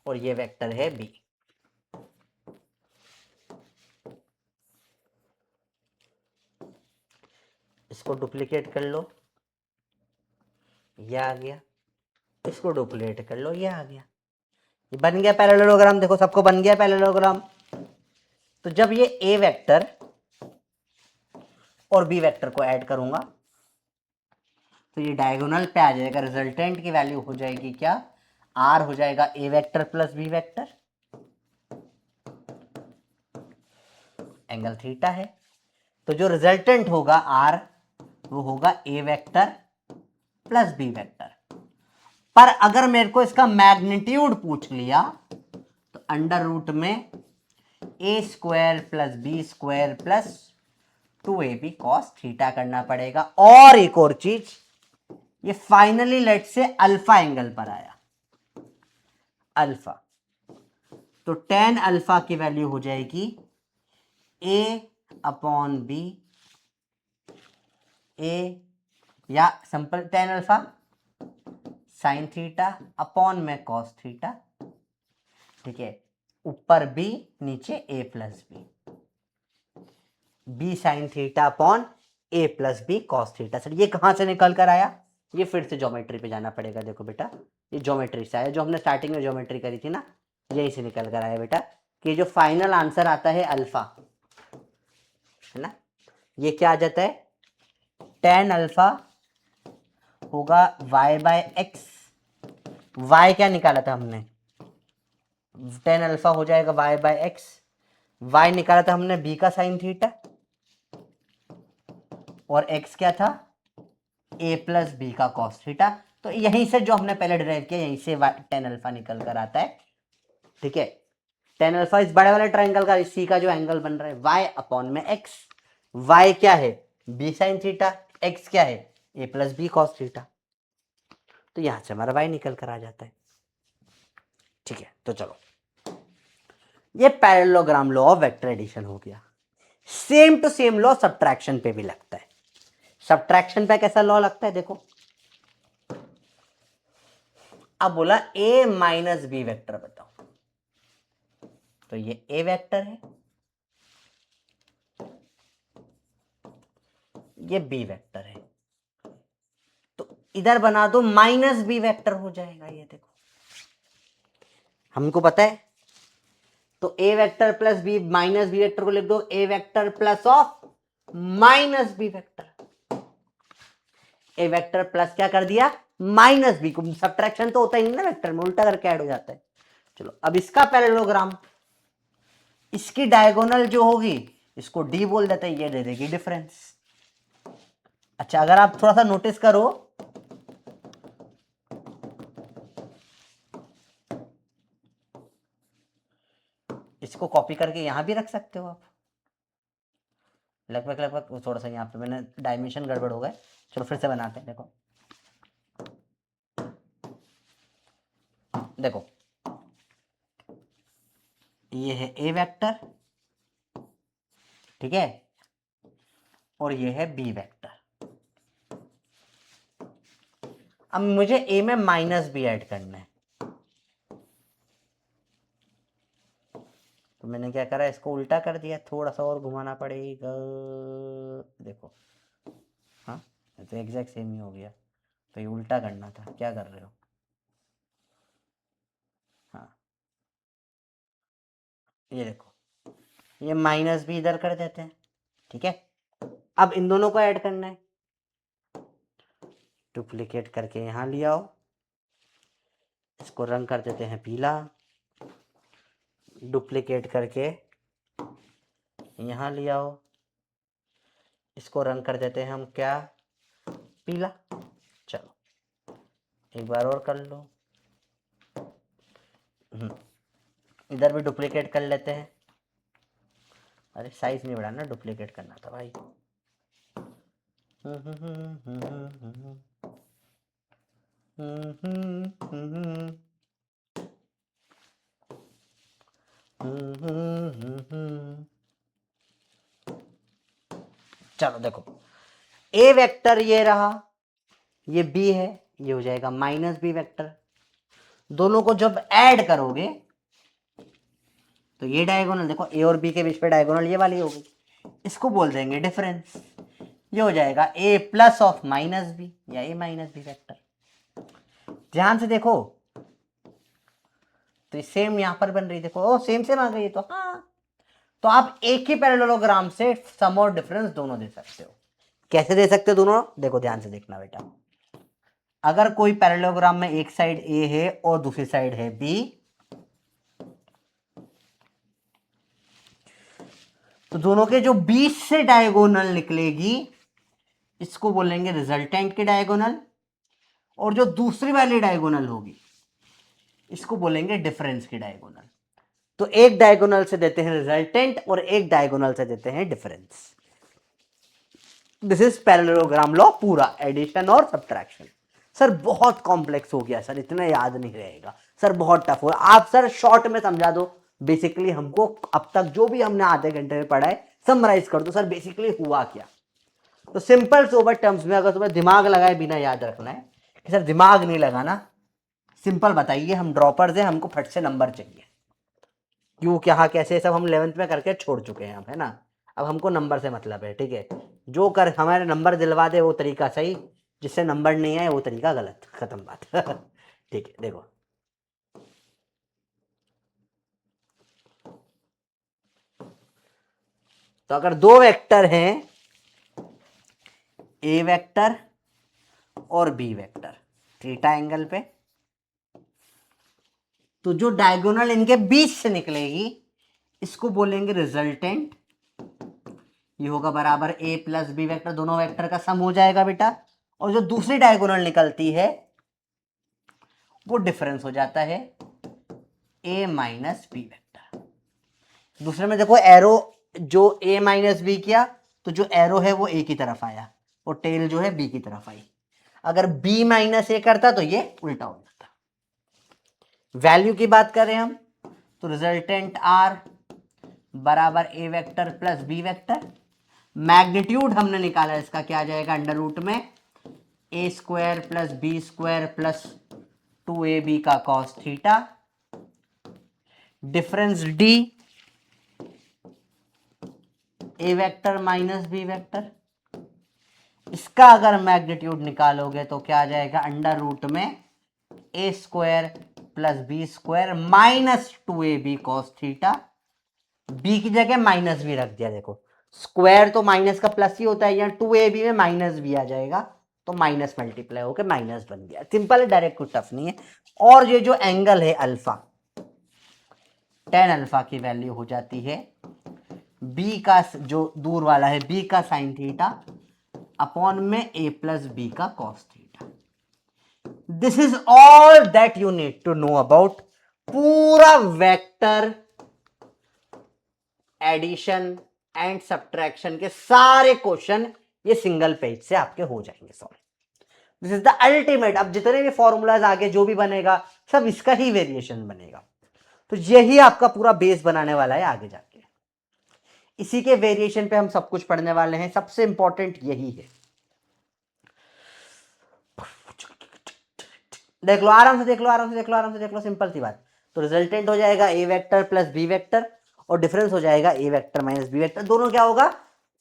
और ये वेक्टर है बी। इसको डुप्लीकेट कर लो, ये आ गया, इसको डुप्लीकेट कर लो, ये आ गया, ये बन गया पैरेललोग्राम। देखो सबको बन गया पैरेललोग्राम। तो जब ये ए वेक्टर और बी वेक्टर को ऐड करूंगा तो ये डायगोनल पे आ जाएगा, रिजल्टेंट की वैल्यू हो जाएगी क्या, आर हो जाएगा A vector plus B vector, angle theta है। तो जो रिजल्टेंट होगा आर वो होगा A vector plus B vector. पर अगर मेरे को इसका मैग्नीट्यूड पूछ लिया तो अंडर रूट में A square plus B square plus 2ab cos theta करना पड़ेगा। और एक और चीज, ये फाइनली लेट से अल्फा एंगल पर आया, अल्फा, तो tan अल्फा की वैल्यू हो जाएगी a अपॉन बी, ए या simple tan alpha sine theta upon में कॉस थीटा। ठीक है, ऊपर बी नीचे A plus B, B sine theta upon A plus B cos theta. Sir ये कहां से निकल कर आया, ये फिर से ज्योमेट्री पे जाना पड़ेगा। देखो बेटा ये ज्योमेट्री से आया, जो हमने स्टार्टिंग में ज्योमेट्री करी थी ना, यही से निकल कर आया बेटा, कि जो फाइनल आंसर आता है अल्फा, है ना, ये क्या आ जाता है, tan अल्फा होगा y बाय एक्स, y क्या निकाला था हमने, tan अल्फा हो जाएगा y बाय एक्स, y निकाला था हमने b का साइन थीटा, और x क्या था, a प्लस बी का कॉस थीटा। तो यहीं से जो हमने पहले डिराइव किया, यहीं से tan अल्फा निकल कर आता है। ठीक है, tan अल्फा इस बड़े वाले ट्राइंगल का, सी का जो एंगल बन रहा है y अपॉन में x, y क्या है b साइन थीटा, x क्या है a plus B cos theta. तो यहां से हमारा y निकल कर आ जाता है। ठीक है, तो चलो ये parallelogram law of vector addition हो गया। Same to same law subtraction पे भी लगता है। सब्ट्रैक्शन पे कैसा लॉ लगता है देखो, अब बोला a माइनस बी वेक्टर बताओ, तो ये a वेक्टर है, ये b वेक्टर है, तो इधर बना दो माइनस बी वेक्टर हो जाएगा। ये देखो हमको पता है, तो a vector plus b minus B vector को लिख दो a vector plus of minus B vector. a vector plus क्या कर दिया, माइनस बी को, सब्ट्रैक्शन तो होता ही नहीं ना वेक्टर में, उल्टा करके ऐड हो जाता है। चलो अब इसका पैरेललोग्राम, इसकी डायगोनल जो होगी इसको डी बोल देते हैं, ये दे देगी डिफरेंस। अच्छा अगर आप थोड़ा सा नोटिस करो, इसको कॉपी करके यहां भी रख सकते हो आप, लगभग लगभग थोड़ा सा यहाँ पे मैंने डायमेंशन गड़बड़ हो गए। चलो फिर से बनाते हैं, देखो देखो ये है ए वेक्टर, ठीक है, और ये है बी वेक्टर। अब मुझे ए में माइनस बी ऐड करना है, तो मैंने क्या करा, इसको उल्टा कर दिया, थोड़ा सा और घुमाना पड़ेगा। देखो हाँ, तो एग्जैक्ट सेम ही हो गया, तो ये उल्टा करना था, क्या कर रहे हो। हाँ ये देखो, ये माइनस भी इधर कर देते हैं, ठीक है। अब इन दोनों को ऐड करना है, डुप्लीकेट करके यहां ले आओ, इसको रंग कर देते हैं पीला, डुप्लीकेट करके यहां ले आओ, इसको रंग कर देते हैं हम क्या, पीला। चलो एक बार और कर लो, इधर भी डुप्लीकेट कर लेते हैं। अरे साइज नहीं बढ़ाना, डुप्लीकेट करना था भाई। चलो देखो, ए वेक्टर ये रहा, ये बी है, ये हो जाएगा माइनस बी वेक्टर। दोनों को जब ऐड करोगे तो ये डायगोनल देखो, ए और बी के बीच पे डायगोनल ये वाली होगी, इसको बोल देंगे डिफरेंस। ये हो जाएगा ए प्लस ऑफ माइनस बी या ए माइनस बी वेक्टर। ध्यान से देखो, तो सेम यहां पर बन रही, देखो ओ सेम सेम आ गई, तो हाँ, तो आप एक ही पैरेललोग्राम से सम और डिफरेंस दोनों दे सकते हो। कैसे दे सकते हो दोनों, देखो ध्यान से देखना बेटा, अगर कोई पैरेललोग्राम में एक साइड ए है और दूसरी साइड है बी, तो दोनों के जो बीच से डायगोनल निकलेगी इसको बोलेंगे रिजल्टेंट की डायगोनल, और जो दूसरी वाली डायगोनल होगी इसको बोलेंगे डिफरेंस की डायगोनल। तो एक डायगोनल से देते हैं रिजल्टेंट और एक डायगोनल से देते हैं difference. This is parallelogram law पूरा, एडिशन और सब्ट्रैक्शन। सर बहुत कॉम्प्लेक्स हो गया सर, इतना याद नहीं रहेगा सर, बहुत टफ हो, आप सर शॉर्ट में समझा दो। बेसिकली हमको अब तक जो भी हमने आधे घंटे में पढ़ा है समराइज कर दो सर, बेसिकली हुआ क्या। तो सिंपल सोबर टर्म्स में, अगर तुम्हें दिमाग लगाए बिना याद रखना है कि सर दिमाग नहीं लगाना, सिंपल बताइए, हम ड्रॉपर्स हैं, हमको फट से नंबर चाहिए, क्यों क्या कैसे सब हम 11th में करके छोड़ चुके हैं हम, है ना। अब हमको नंबर से मतलब है, ठीक है, जो कर हमारे नंबर दिलवा दे वो तरीका सही, जिससे नंबर नहीं आए वो तरीका गलत, खत्म बात। ठीक है देखो, तो अगर दो वेक्टर हैं, ए वेक्टर और बी वेक्टर थीटा एंगल पे, तो जो डायगोनल इनके बीच से निकलेगी इसको बोलेंगे रिजल्टेंट। ये होगा बराबर ए प्लस बी वेक्टर, दोनों वेक्टर का सम हो जाएगा बेटा, और जो दूसरी डायगोनल निकलती है वो डिफरेंस हो जाता है ए माइनस बी वेक्टर। दूसरे में देखो एरो, जो ए माइनस बी किया तो जो एरो है वो ए की तरफ आया और टेल जो है बी की तरफ आई। अगर b माइनस ए करता तो ये उल्टा हो जाता। वैल्यू की बात करें हम तो रिजल्टेंट r बराबर A vector plus B vector. Magnitude हमने निकाला इसका, क्या आ जाएगा अंडर रूट में A square plus B square plus 2ab का cos theta. Difference d A vector minus B vector, इसका अगर मैग्नीट्यूड निकालोगे तो क्या आ जाएगा अंडर रूट में A square plus B square minus 2ab cos theta. B की जगह माइनस भी रख दिया, देखो स्क्वायर तो माइनस का प्लस ही होता है, यहाँ 2ab में माइनस भी आ जाएगा तो माइनस मल्टीप्लाई होकर माइनस बन गया। सिंपल है, डायरेक्ट, कुछ टफ नहीं है। और ये जो एंगल है अल्फा, tan अल्फा की वैल्यू हो जाती है बी का, जो दूर वाला है बी का साइन थीटा अपॉन में a प्लस बी का cos theta. This is all that you need to know about पूरा वेक्टर एडिशन एंड सब्ट्रैक्शन के सारे क्वेश्चन ये सिंगल पेज से आपके हो जाएंगे solve. This is the ultimate. अब जितने भी फॉर्मूलाज आगे जो भी बनेगा सब इसका ही वेरिएशन बनेगा, तो यही आपका पूरा बेस बनाने वाला है आगे जाके। इसी के वेरिएशन पे हम सब कुछ पढ़ने वाले हैं, सबसे इंपॉर्टेंट यही है। देख लो आराम से, देख लो आराम से, देख लो आराम से, देख लो, सिंपल सी बात। तो रिजल्टेंट हो जाएगा A vector plus B vector और डिफरेंस हो जाएगा A vector minus B vector. दोनों क्या होगा,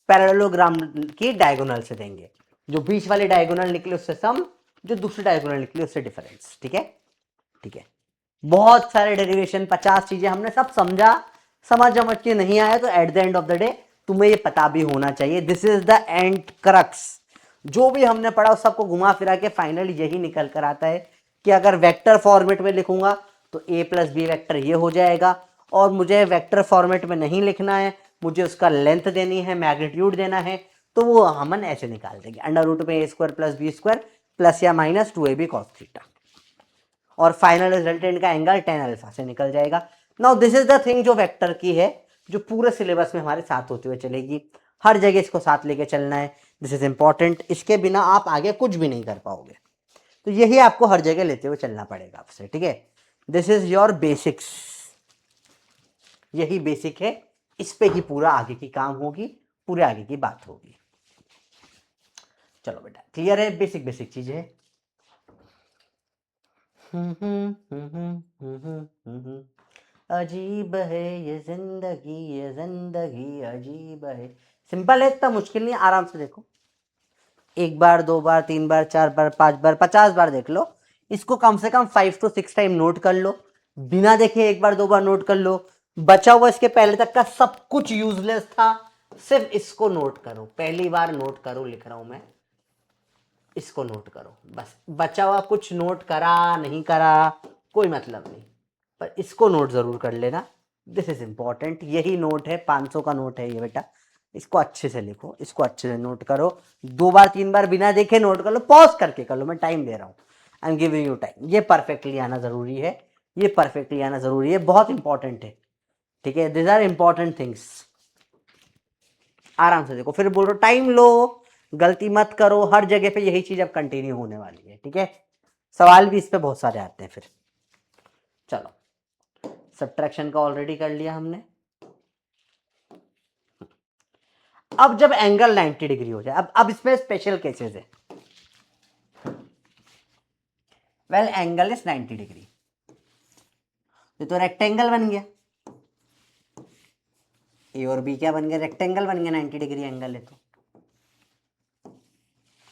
पैरेललोग्राम की डायगोनल से देंगे, जो बीच वाली डायगोनल निकले उससे सम, जो दूसरी डायगोनल निकली उससे डिफरेंस। ठीक है, ठीक है। बहुत सारे डेरिवेशन 50 चीजें हमने सब समझा, समझ के नहीं आया तो eight the end of the day तुम्हें ये पता भी होना चाहिए। This is the end crux. जो भी हमने पढ़ा उस सबको घुमा फिरा के फाइनली यही निकल कर आता है कि अगर वेक्टर फॉर्मेट में लिखूंगा तो a प्लस बी वेक्टर ये हो जाएगा, और मुझे वेक्टर फॉर्मेट में नहीं लिखना है, मुझे उसका लेंथ देनी है, मैग्नीट्यूड देना है, तो वो हमन ऐसे निकाल देंगे अंडर रूट में A square plus B square plus या माइनस 2ab कॉस थीटा, और फाइनल रिजल्टेंट का एंगल tan अल्फा से निकल जाएगा। Now this is the thing जो वेक्टर की है, जो पूरे सिलेबस में हमारे साथ होते हुए चलेगी, हर जगह इसको साथ लेके चलना है। दिस इज इंपॉर्टेंट, इसके बिना आप आगे कुछ भी नहीं कर पाओगे, तो यही आपको हर जगह लेते हुए चलना पड़ेगा आपसे। ठीक है, दिस इज योर बेसिक्स, यही बेसिक है, इस पे ही पूरा आगे की काम होगी, पूरे आगे की बात होगी। चलो बेटा, क्लियर है, बेसिक बेसिक चीज है। अजीब है ये जिंदगी अजीब है। सिंपल है, इतना मुश्किल नहीं, आराम से देखो, एक बार, दो बार, तीन बार, चार बार, 5 बार, 50 बार देख लो। इसको कम से कम 5 to 6 टाइम नोट कर लो, बिना देखे एक बार दो बार नोट कर लो। बचा हुआ इसके पहले तक का सब कुछ यूजलेस था, सिर्फ इसको नोट करो, पहली बार नोट करो, लिख रहा हूं मैं, इसको नोट करो बस। बचा हुआ कुछ नोट करा नहीं करा कोई मतलब नहीं, पर इसको नोट जरूर कर लेना। दिस इज इंपॉर्टेंट, यही नोट है, 500 का नोट है ये बेटा, इसको अच्छे से लिखो, इसको अच्छे से नोट करो, 2 बार 3 बार बिना देखे नोट कर लो, पॉज करके कर लो, मैं टाइम दे रहा हूँ, I am giving you time. ये परफेक्टली आना जरूरी है, ये परफेक्टली आना जरूरी है, बहुत इंपॉर्टेंट है। ठीक है, दिस आर इंपॉर्टेंट थिंग्स। आराम से देखो, फिर बोलो टाइम लो, गलती मत करो, हर जगह पे यही चीज अब कंटिन्यू होने वाली है। ठीक है, सवाल भी इस पे बहुत सारे आते हैं फिर। चलो, सब्ट्रैक्शन का ऑलरेडी कर लिया हमने। अब जब एंगल 90 डिग्री हो जाए, अब इसमें स्पेशल केसेस है। वेल, एंगल इज 90 डिग्री, ये तो रेक्टेंगल बन गया, ए और बी क्या बन गया, रेक्टेंगल बन गया, 90 डिग्री एंगल है। तो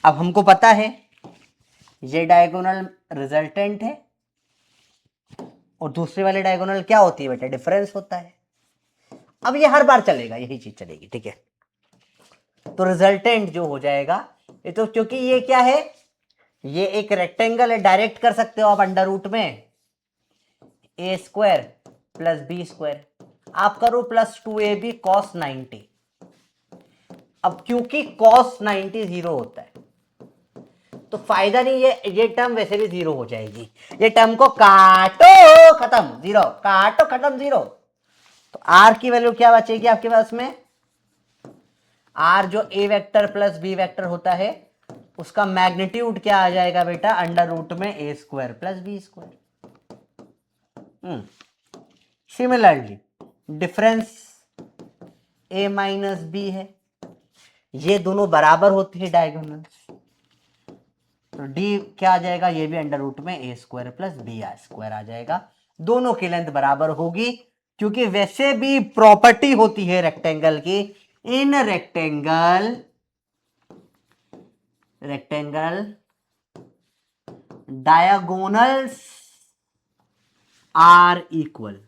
अब हमको पता है ये डायगोनल रिजल्टेंट है और दूसरी वाली डायगोनल क्या होती है बेटा, डिफरेंस होता है। अब ये हर बार चलेगा, यही चीज चलेगी। ठीक है, तो रिजल्टेंट जो हो जाएगा, ये तो क्योंकि ये क्या है, ये एक रेक्टेंगल है, डायरेक्ट कर सकते हो आप अंडर रूट में A square plus B square, आप करो प्लस 2ab cos 90। अब क्योंकि cos 90 जीरो होता है तो फायदा नहीं, ये टर्म वैसे भी जीरो हो जाएगी, ये टर्म को काटो खत्म, जीरो, काटो खत्म, जीरो। तो आर की वैल्यू क्या बचेगी आपके पास में, आर जो ए वेक्टर प्लस बी वेक्टर होता है उसका मैग्नीट्यूड क्या आ जाएगा बेटा, अंडर रूट में A square plus B square. Similarly difference A minus B है, ये दोनों बराबर होते हैं डायगोनल, तो डी क्या आ जाएगा, ये भी अंडर रूट में A square plus B square आ जाएगा। दोनों की लेंथ बराबर होगी, क्योंकि वैसे भी प्रॉपर्टी होती है रेक्टेंगल की, in rectangle diagonals are equal.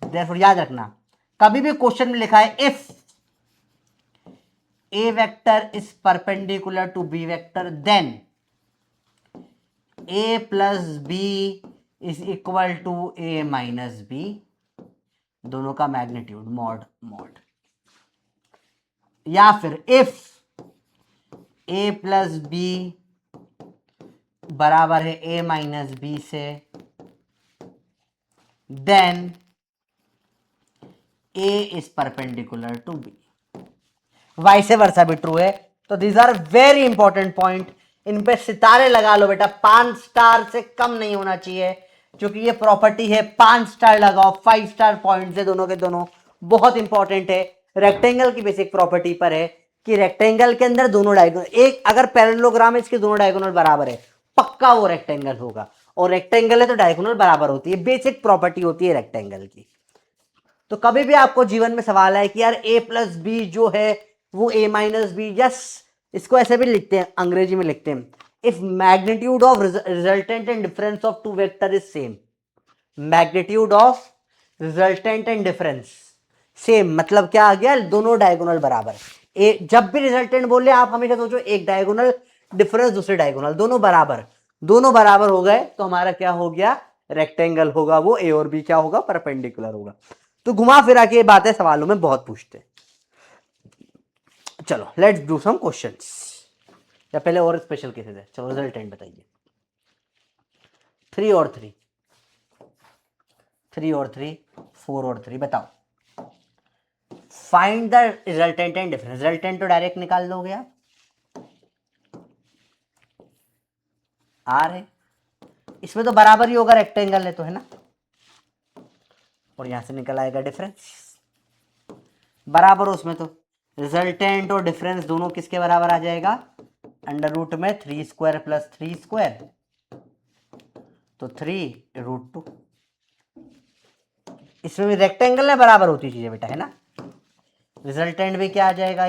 Therefore याद रखना, कभी भी क्वेश्चन में लिखा है if a vector is perpendicular to b vector then a plus b is equal to A minus b, दोनों का मैग्नीट्यूड मॉड मॉड, या फिर इफ ए प्लस बी बराबर है ए माइनस बी से, then A is perpendicular to B, vice versa भी true है। तो these are very important point, इन पे सितारे लगा लो बेटा, 5 स्टार से कम नहीं होना चाहिए, क्योंकि ये प्रॉपर्टी है, 5 स्टार लगाओ, 5 स्टार पॉइंट्स है दोनों के दोनों, बहुत इंपॉर्टेंट है। रेक्टेंगल की बेसिक प्रॉपर्टी पर है कि रेक्टेंगल के अंदर दोनों डायगोनल, एक अगर पैरेललोग्राम है इसके दोनों डायगोनल बराबर है, पक्का वो रेक्टेंगल होगा, और रेक्टेंगल है तो डायगोनल बराबर होती है, बेसिक प्रॉपर्टी होती है रेक्टेंगल की। तो कभी भी आपको जीवन में सवाल है कि यार ए प्लस बी जो है वो ए माइनस बी, यस, इसको ऐसे भी लिखते हैं, अंग्रेजी में लिखते हैं, if magnitude of resultant and difference of two vector is same, magnitude of resultant and difference same, मतलब क्या आ गया, दोनों डायगोनल बराबर। जब भी रिजल्टेंट बोले आप हमेशा सोचो एक डायगोनल, डिफरेंस दूसरे डायगोनल, दोनों बराबर, दोनों बराबर हो गए तो हमारा क्या हो गया, रेक्टेंगल होगा, वो ए और बी क्या होगा, परपेंडिकुलर होगा। तो घुमा फिरा के ये बातें सवालों में बहुत पूछते हैं। चलो लेट्स डू सम क्वेश्चंस, या पहले और स्पेशल केसेस है, चलो रिजल्टेंट बताइए। 3 और 3, 3 और 3, 4 और 3, बताओ। Find the resultant and difference, resultant तो डायरेक्ट निकाल दोगे आप, आर है, इसमें तो बराबर ही होगा, रेक्टेंगल है तो, है ना, और यहां से निकल आएगा डिफरेंस, बराबर हो उसमें तो, रिजल्टेंट और डिफरेंस दोनों किसके बराबर आ जाएगा, अंडर रूट में 3 स्क्वायर प्लस 3 स्क्वायर, तो 3 रूट 2, इसमें भी रेक्टेंगल में बराबर होती चीजें बेटा, है ना। रिजल्टेंट भी क्या आ जाएगा,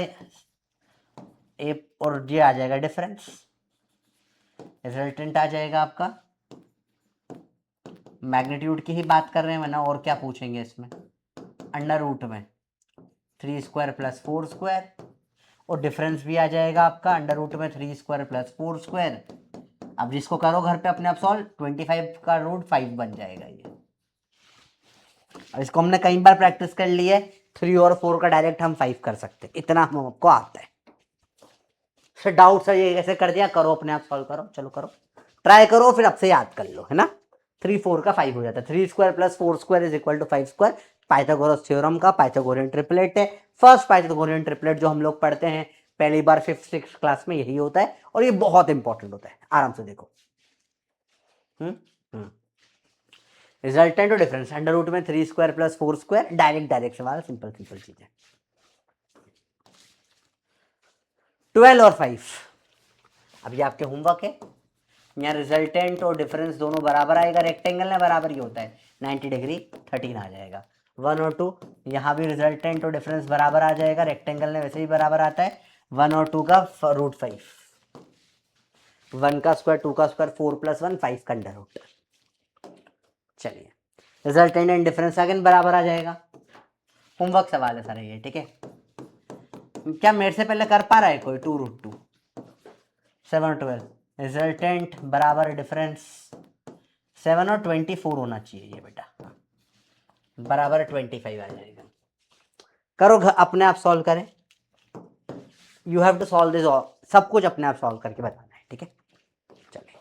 ए और ये आ जाएगा डिफरेंस, रिजल्टेंट आ जाएगा आपका, मैग्नीट्यूड की ही बात कर रहे हैं वरना और क्या पूछेंगे इसमें, अंडर रूट में 3 स्क्वायर प्लस 4 स्क्वायर, और डिफरेंस भी आ जाएगा आपका अंडर रूट में 3 स्क्वायर प्लस 4 स्क्वायर। अब जिसको करो घर पे अपने आप सॉल्व, 25 का रूट 5 बन जाएगा ये। अब इसको हमने कई बार प्रैक्टिस कर ली है, 3 और 4 का डायरेक्ट हम 5 कर सकते हैं, इतना हमको आता है। सर डाउट सर ये कैसे कर दिया, करो अपने आप सॉल्व करो, चलो करो, ट्राई करो, फिर अब से याद कर लो, है ना। 3 4 का 5 हो जाता है, 3 square plus 4 square is equal to 5 square, Pythagoras theorem का पाइथागोरियन ट्रिपलेट है, फर्स्ट पाइथागोरियन ट्रिपलेट जो हम लोग पढ़ते हैं पहली बार 5th 6th क्लास में, यही होता है, और ये बहुत इंपॉर्टेंट होता है, आराम से देखो। रिजल्टेंट और डिफरेंस अंडर रूट में 3 स्क्वायर प्लस 4 स्क्वायर, डायरेक्ट सवाल, सिंपल सिंपल चीजें। 12 और 5, अब ये आपके होमवर्क है, यहाँ रिजल्टेंट और डिफरेंस दोनों बराबर आएगा, रेक्टेंगल में बराबर ही होता है, 90 डिग्री 13 आ जाएगा। 1 और 2, यहाँ भी रिजल्टेंट और डिफरेंस बराबर आ जाएगा, रेक्टेंगल में वैसे ही बराबर आता है, 1 और 2 का रूट 5, 1 का स्क्वायर 2 का स्क्वायर 4 प्लस 1 5 का अंडर रूट। चलिए रिजल्टेंट एंड डिफरेंस अगेन बराबर आ जाएगा, होमवर्क सवाल है सारे ये, ठीक है। क्या मेरे से पहले कर पा रहा है कोई, 2 रूट 2, 7 और 12, रिजल्टेंट बराबर डिफरेंस 7 और 24 होना चाहिए ये बेटा, बराबर 25 आ जाएगा। करो अपने आप सॉल्व करें, you have to solve this, सब कुछ अपने आप सॉल्व करके बताना है, ठीक है। चलिए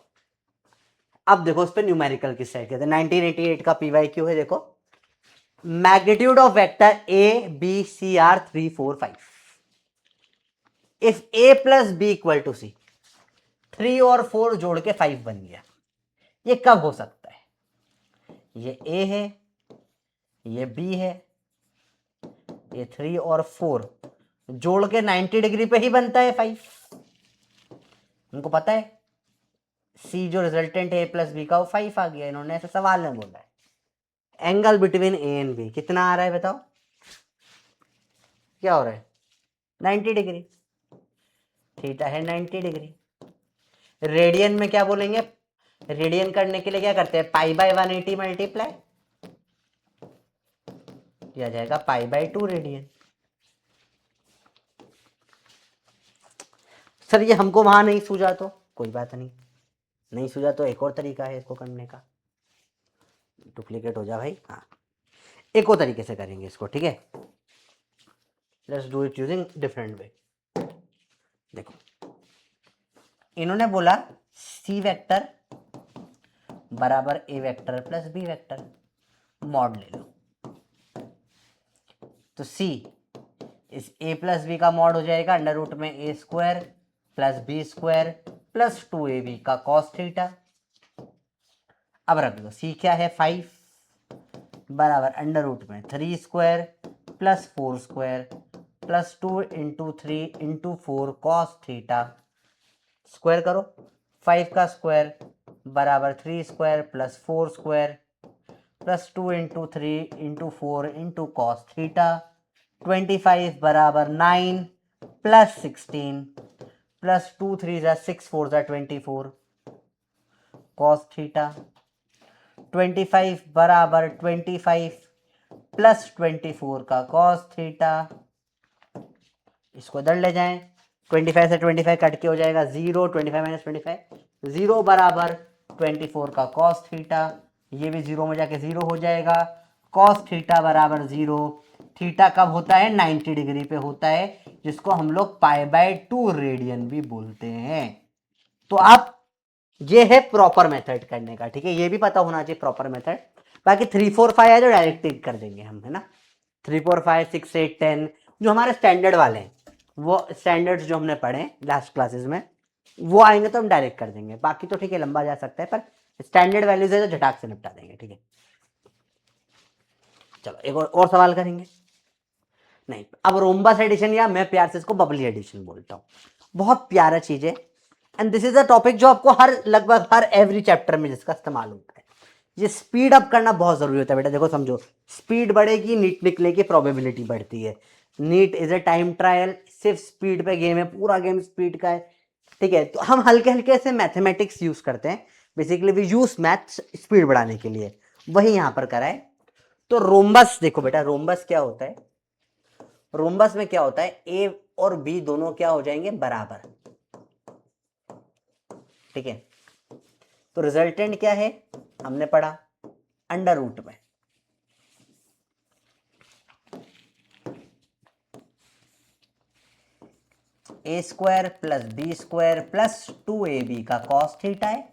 अब देखो इस पे न्यूमेरिकल की सेट कहते हैं, 1988 का PYQ है, देखो magnitude of vector A B C are 3 4 5, if a plus B equal to C, 3 और 4 जोड़ के 5 बन गया। ये कब हो सकता है? ये a है, ये b है, ये 3 और 4 जोड़ के 90 डिग्री पे ही बनता है 5। उनको पता है c जो रिजल्टेंट है a प्लस बी का वो 5 आ गया। इन्होंने ऐसे सवाल में बोला है। Angle between a and b कितना आ रहा है बताओ? क्या हो रहा है? 90 डिग्री। थीटा है 90 डिग्री। रेडियन में क्या बोलेंगे? रेडियन करने के लिए क्या करते हैं? पाई बाय 180 मल्टीप्लाई किया जाएगा पाई बाय 2 रेडियन। सर ये हमको वहां नहीं सूझा तो कोई बात नहीं, नहीं सूझा तो एक और तरीका है इसको करने का। डुप्लीकेट हो जा भाई। हाँ, एक और तरीके से करेंगे इसको, ठीक है? Let's do it using different way. देखो, इन्होंने बोला सी वेक्टर बराबर A vector plus B vector, mod ले लो। तो C is A plus B का मॉड हो जाएगा अंडर रूट में A square plus B square plus 2ab का कॉस थीटा। अब रख दो, सी क्या है? 5 बराबर अंडर रूट में 3 square plus 4 square plus 2 into 3 into 4 cos theta. Square करो, 5 का स्क्वायर बराबर 3 square plus 4 square plus 2 into 3 into 4 into cos theta. 25 बराबर 9 प्लस 16 प्लस 2 3 जा 6 4 जा 24 कॉस थीटा। 25 बराबर 25 प्लस 24 का कॉस थीटा। इसको इधर ले जाएं, 25 से 25 कट के हो जाएगा 0, 25 माइनस 25 0 बराबर 24 का कॉस थीटा। ये भी 0 में जाके 0 हो जाएगा। कॉस थीटा बराबर 0। थीटा कब होता है? 90 डिग्री पे होता है, जिसको हम लोग पाई बाय 2 रेडियन भी बोलते हैं। तो आप ये है प्रॉपर मेथड करने का, ठीक है? ये भी पता होना चाहिए प्रॉपर मेथड। बाकी 3 4 5 है जो डायरेक्ट कर देंगे हम, है ना? 3 4 5 6 8 10 जो हमारे स्टैंडर्ड वाले हैं, वो स्टैंडर्ड्स जो हमने पढ़े लास्ट क्लासेस में, वो आएंगे तो हम डायरेक्ट कर देंगे। बाकी तो ठीक है, लंबा जा सकता है, पर स्टैंडर्ड वैल्यूज है तो झटाक से निपटा देंगे, ठीक है? चलो एक और सवाल करेंगे। नहीं, अब रोम्बस एडिशन, या मैं प्यार से इसको बबली एडिशन बोलता हूँ, बहुत प्यारा चीज है। And this is a topic जो आपको लगभग हर एवरी चैप्टर में जिसका इस्तेमाल होता है। ये स्पीड अप करना बहुत जरूरी होता है बेटा। देखो समझो, स्पीड बढ़ेगी नीट निकले की प्रोबेबिलिटी बढ़ती है। NEET is a time trial, सिर्फ स्पीड पे गेम है, पूरा गेम स्पीड का है, ठीक है? तो हम हल्के हल्के से मैथमेटिक्स यूज करते हैं। Basically we use maths speed बढ़ाने के लिए, वही यहां पर करा है। तो रोम्बस देखो बेटा, रोम्बस क्या होता है? रोम्बस में क्या होता है? ए और बी दोनों क्या हो जाएंगे? बराबर, ठीक है? तो रिजल्टेंट क्या है? हमने पढ़ा अंडर रूट में A square plus B square plus 2ab का कॉस थीटा है।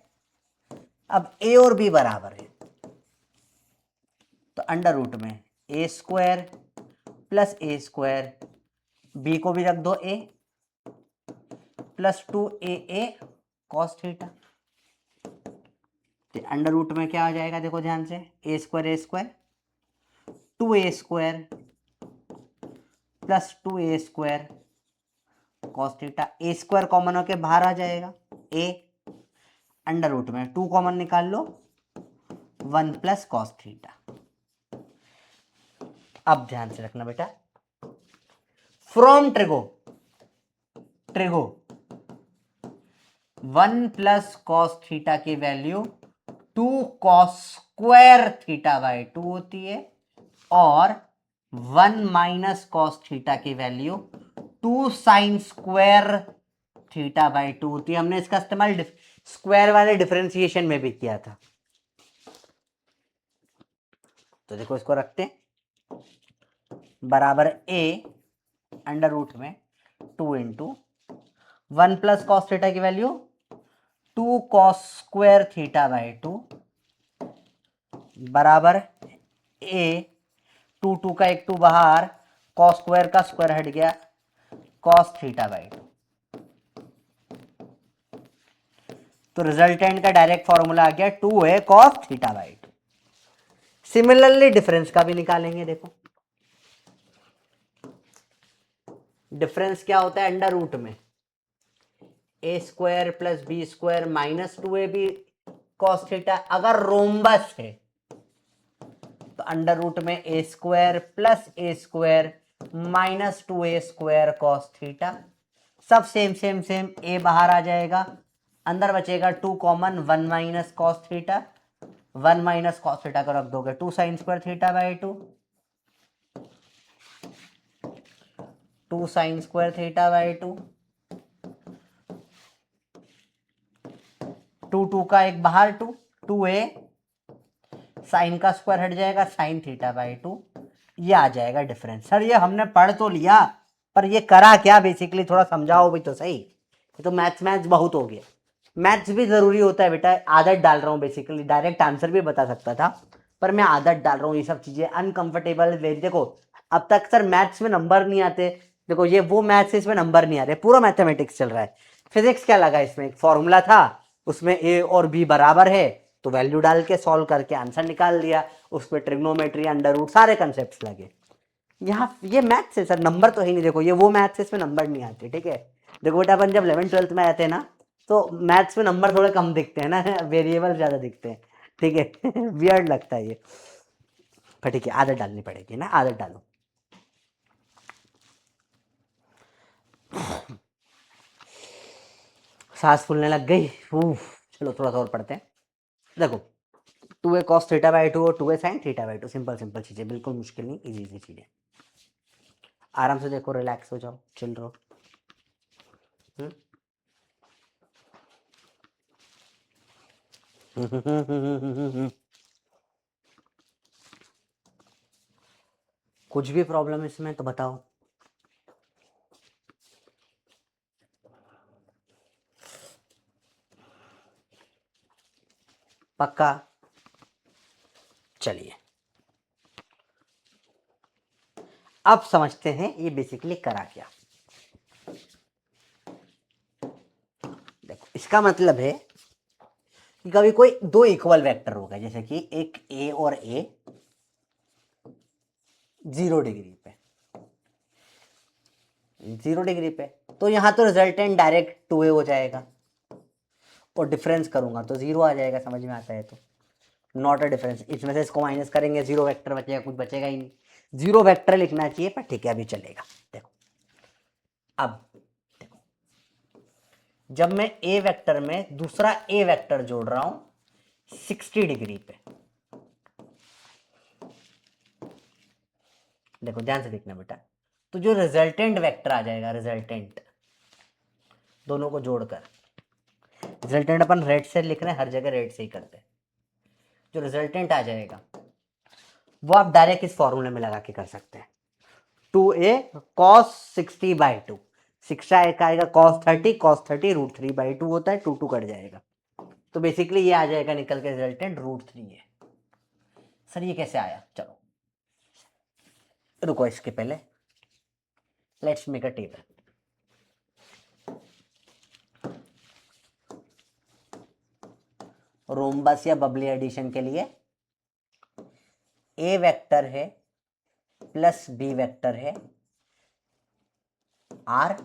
अब ए और बी बराबर है, तो अंडर रूट में A square plus A square, B को भी रख दो A, plus 2a cos theta. Under root में क्या आ जाएगा? देखो ध्यान से, A square 2a square plus 2a square cos theta. A square common होके बाहर आ जाएगा, ए अंडर रूट में 2 कॉमन निकाल लो, 1 प्लस कॉस थीटा। अब ध्यान से रखना बेटा, from trigo 1 plus cos theta की value 2 cos square theta by 2 होती है, और 1 माइनस कॉस थीटा की value 2 sine square theta by 2 होती है। हमने इसका इस्तेमाल स्क्वायर वाले डिफरेंशिएशन में भी किया था। तो देखो इसको रखते हैं, बराबर ए अंडर रूट में 2 इंटू 1 प्लस कॉस थीटा की value 2 cos square theta by 2 बराबर ए 2 का एक 2 बाहर, कॉस स्क्वायर का स्क्वायर हट गया, कॉस थीटा बाई 2। तो रिजल्टेंट का डायरेक्ट फॉर्मूला आ गया 2a cos theta by 2। Similarly difference का भी निकालेंगे। देखो डिफरेंस क्या होता है अंडर रूट में, A square plus B square minus 2ab cos theta. अगर रोम्बस है तो अंडर रूट में A square plus A square minus 2a square cos theta. सब सेम सेम सेम, ए बाहर आ जाएगा, अंदर बचेगा 2 common, 1 minus cos theta, 1 minus cos theta को रख दोगे 2 sine square theta by 2, 2 sine square theta by 2, 2 का एक बाहर 2a साइन का स्क्वायर हट जाएगा साइन थीटा बाई 2, ये आ जाएगा डिफरेंस। सर ये हमने पढ़ तो लिया पर ये करा क्या बेसिकली, थोड़ा समझाओ भी तो सही। ये तो मैथ्स बहुत हो गया। मैथ्स भी जरूरी होता है बेटा, आदत डाल रहा हूँ बेसिकली। डायरेक्ट आंसर भी बता सकता था पर मैं आदत डाल रहा हूँ, ये सब चीजें अनकंफर्टेबल वे। देखो अब तक सर मैथ्स में नंबर नहीं आते, देखो ये वो मैथ्स इसमें नंबर नहीं आ रहे, पूरा मैथमेटिक्स चल रहा है। फिजिक्स क्या लगा, इसमें एक फॉर्मूला था, उसमें ए और बी बराबर है तो वैल्यू डाल के सॉल्व करके आंसर निकाल लिया, उसमें ट्रिग्नोमेट्री अंडर रूट सारे कंसेप्ट लगे। यहाँ ये मैथ्स है सर, नंबर तो ही नहीं। देखो ये वो मैथ्स है इसमें नंबर नहीं आते, ठीक है। देखो बेटा अपन जब 11th-12th में आते हैं ना तो मैथ्स में नंबर थोड़े कम दिखते हैं ना, वेरिएबल ज्यादा दिखते हैं, ठीक है। वियर्ड लगता है ये, पर ठीक है आदत डालनी पड़ेगी ना, आदत डालो। सांस फूलने लग गई। चलो थोड़ा सा और पढ़ते हैं। देखो 2a cos थीटा बाई 2 और 2a sin theta by 2, simple simple चीजें, बिल्कुल मुश्किल नहीं, इजी इजी चीजें। आराम से देखो, रिलैक्स हो जाओ, चिल रहो। कुछ भी प्रॉब्लम इसमें तो बताओ। पक्का? चलिए अब समझते हैं ये बेसिकली करा क्या। देखो इसका मतलब है कि कभी कोई दो इक्वल वेक्टर होगा, जैसे कि एक ए और ए 0 डिग्री पे, 0 डिग्री पे, तो यहां तो रिजल्टेंट डायरेक्ट 2a हो जाएगा और डिफरेंस करूंगा तो 0 आ जाएगा, समझ में आता है तो। नॉट अ डिफरेंस, इसमें से इसको माइनस करेंगे 0 वेक्टर बचेगा, कुछ बचेगा ही नहीं। 0 वेक्टर लिखना चाहिए पर ठीक है अभी चलेगा। देखो अब देखो, जब मैं ए वेक्टर में दूसरा ए वेक्टर जोड़ रहा हूं 60 डिग्री पे, देखो ध्यान से देखना बेटा, तो जो रिजल्टेंट वेक्टर आ जाएगा, रिजल्टेंट दोनों को जोड़कर, रिजल्टेंट अपन रेड से लिख रहे हैं, हर जगह रेड से ही करते हैं। जो रिजल्टेंट आ जाएगा वो आप डायरेक्ट इस फॉर्मूले में लगा के कर सकते हैं, 2a cos 60 बाई 2, 6 आएगा cos 30 रूट 3 बाई 2 होता है, 2 कट जाएगा, तो बेसिकली ये आ जाएगा निकल के रिजल्टेंट रूट 3 है। सर ये कैसे आया, चलो रुको, इसके पहले let's make a table. Rhombus या बबली एडिशन के लिए ए वेक्टर है प्लस बी वेक्टर है R,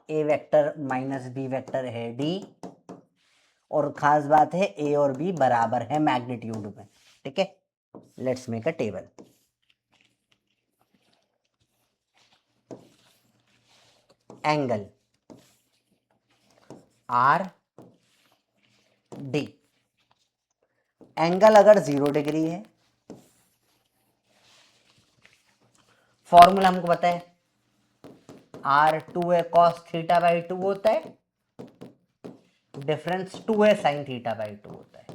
A vector minus B vector है डी, और खास बात है ए और बी बराबर है मैग्नीट्यूड में, ठीक है। Let's make a table. Angle R D, angle अगर 0 डिग्री है, फॉर्मूला हमको पता है R2a cos थीटा बाई 2 होता है, difference 2a sin theta by 2 होता है।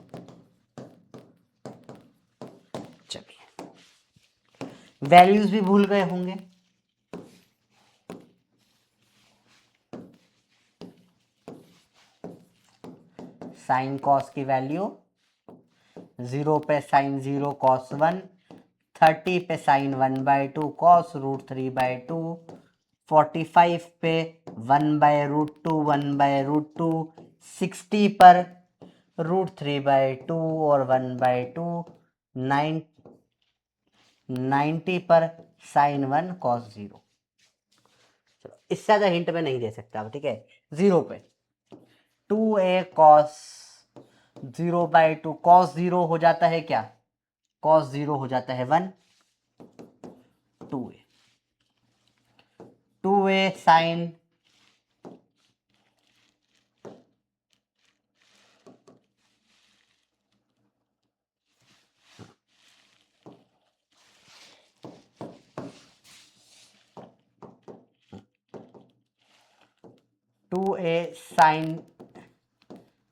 चलिए वैल्यूज भी भूल गए होंगे, साइन कॉस की वैल्यू 0 पे साइन 0 कॉस 1, 30 पे sine 1 by 2 cos root 3 by 2, 45 पे 1 बाय रूट 2 1 बाय रूट 2 60 पर √3/2 और 1/2, 90 पर sin 1 cos 0। चलो इससे ज्यादा हिंट में नहीं दे सकता अब, ठीक है। 0 पे 2a cos 0/2, cos 0 हो जाता है क्या, cos 0 हो जाता है 1, 2a sin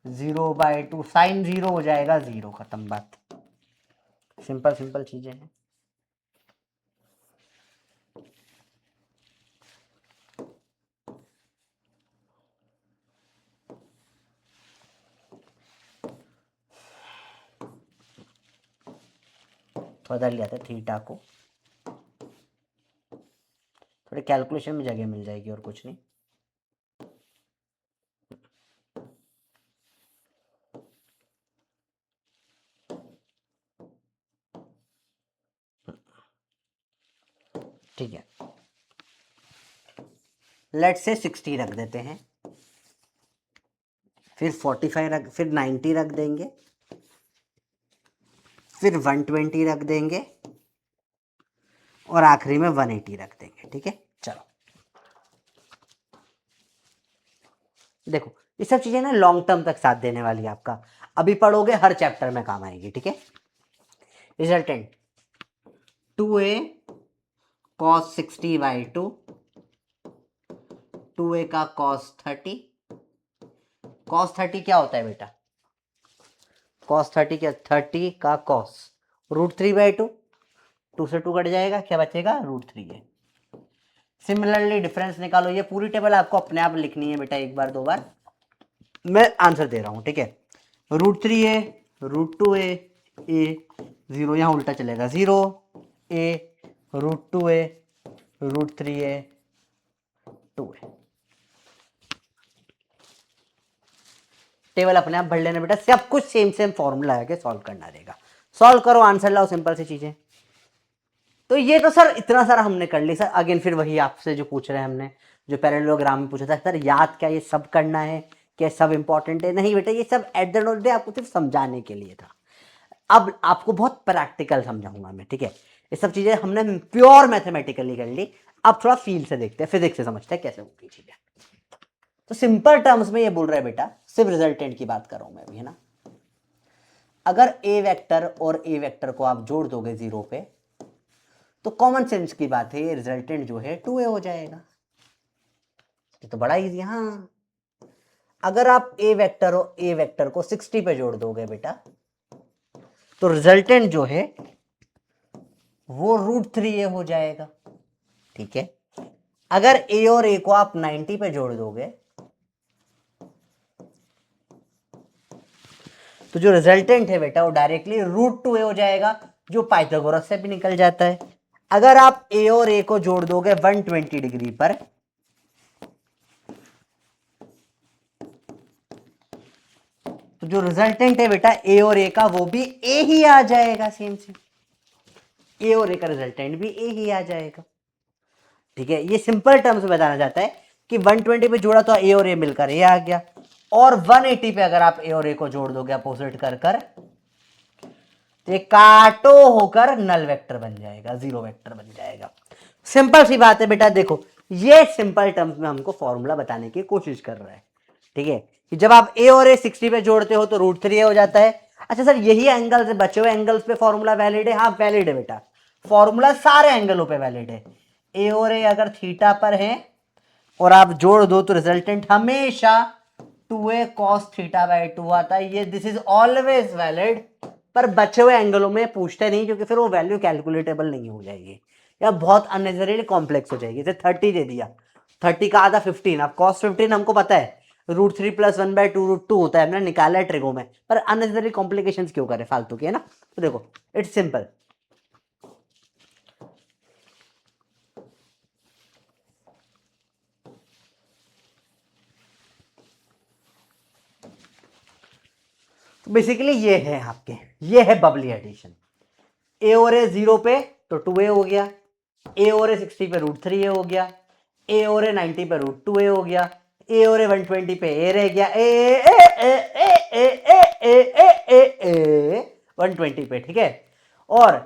0/2, sin 0 हो जाएगा 0, खत्म बात। सिंपल सिंपल चीजें हैं। बदल लिया था थीटा को, थोड़ी कैलकुलेशन में जगह मिल जाएगी और कुछ नहीं। ठीक है, लेट से 60 रख देते हैं, फिर 45 रख, फिर 90 रख देंगे, फिर 120 रख देंगे और आखिरी में 180 रख देंगे। ठीक है, चलो देखो ये सब चीजें ना लॉन्ग टर्म तक साथ देने वाली है आपका, अभी पढ़ोगे हर चैप्टर में काम आएगी। ठीक है, रिजल्टेंट 2a cos 60/2, 2a का cos 30, cos 30 क्या होता है बेटा, cos 30 क्या, 30 का cos √3/2, 2 से 2 कट जाएगा, क्या बचेगा, √3 है। सिमिलरली डिफरेंस निकालो, ये पूरी टेबल आपको अपने आप लिखनी है बेटा, एक बार दो बार मैं आंसर दे रहा हूं। ठीक है, √3a √2a a 0, यहां उल्टा चलेगा, 0 a √2a √3a 2a। Table अपने आप भर लेना बेटा, सब कुछ सेम सेम फॉर्मूला लगा के सॉल्व करना रहेगा। सॉल्व करो, आंसर लाओ, सिंपल सी चीजें। तो ये तो सर इतना सारा हमने कर लिया सर। अगेन फिर वही आपसे जो पूछ रहे हैं हमने, जो पैरेललोग्राम में पूछा था, सर याद क्या ये सब करना है, क्या सब इंपॉर्टेंट है? नहीं बेटा, ये सब eight the end of the day आपको सिर्फ समझाने के लिए था। अब आपको बहुत प्रैक्टिकल समझाऊंगा मैं। ठीक है, ये सब चीजें हमने प्योर मैथमेटिकली कर ली, अब थोड़ा फील से देखते हैं, फिजिक्स से समझते हैं कैसे होती चीजें। तो सिंपल टर्म्स में ये बोल रहा है बेटा, सिर्फ रिजल्टेंट की बात कर रहा हूं मैं अभी, है ना। अगर ए वेक्टर और ए वेक्टर को आप जोड़ दोगे 0 पे, तो कॉमन सेंस की बात है, ये रिजल्टेंट जो है 2a हो जाएगा। ये तो बड़ा इजी। हाँ, अगर आप ए वेक्टर और ए वेक्टर को 60 पे जोड़ दोगे बेटा, तो रिजल्टेंट जो है वो √3a हो जाएगा। ठीक है, अगर ए और ए को आप 90 पे जोड़ दोगे, तो जो रिजल्टेंट है बेटा वो डायरेक्टली √2a हो जाएगा, जो पाइथागोरस से भी निकल जाता है। अगर आप ए और ए को जोड़ दोगे 120 डिग्री पर, तो जो रिजल्टेंट है बेटा ए और ए का वो भी ए ही आ जाएगा, सेम सेम ए और ए का रिजल्टेंट भी ए ही आ जाएगा। ठीक है, ये सिंपल टर्म्स में बताना चाहता है कि 120 पे जोड़ा तो ए और ए मिलकर ए आ गया, और 180 पे अगर आप ए और ए को जोड़ दोगे अपोजिट कर कर, तो ये काटो होकर नल वेक्टर बन जाएगा, जीरो वेक्टर बन जाएगा। सिंपल सी बात है बेटा। देखो ये सिंपल टर्म्स में हमको फॉर्मूला बताने की कोशिश कर रहा है। ठीक है, कि जब आप ए और ए 60 पे जोड़ते हो तो √3a हो जाता है। अच्छा सर, यही एंगल से बचे हुए एंगल्स पे फॉर्मूला वैलिड है? हाँ वैलिड है बेटा, फॉर्मूला सारे एंगलों पे वैलिड है। ए और ए अगर थीटा पर है और आप जोड़ दो तो रिजल्टेंट हमेशा 2a cos θ/2 आता है। ये दिस इज ऑलवेज वैलिड, पर बचे हुए एंगलों में पूछते नहीं, क्योंकि फिर वो वैल्यू कैलकुलेटेबल नहीं हो जाएगी या बहुत अननेसेसरीली कॉम्प्लेक्स हो जाएगी। जैसे 30 दे दिया, 30 का आधा 15, अब cos 15 हमको पता है √3 + 1/2 √2 होता है, हमने निकाला है ट्रिगो में, पर अननेसेसरी कॉम्प्लिकेशन क्यों करें फालतू के, है ना। तो देखो इट्स सिंपल, बेसिकली ये है आपके, ये है बबली एडिशन। ए और ए 0 पे तो 2a हो गया, ए और ए 60 पे √3a हो गया, ए और ए 90 पे √2a हो गया, ए और ए 120 पे ए रह गया, ए A A A A A A A ए 120 पे, ठीक है। और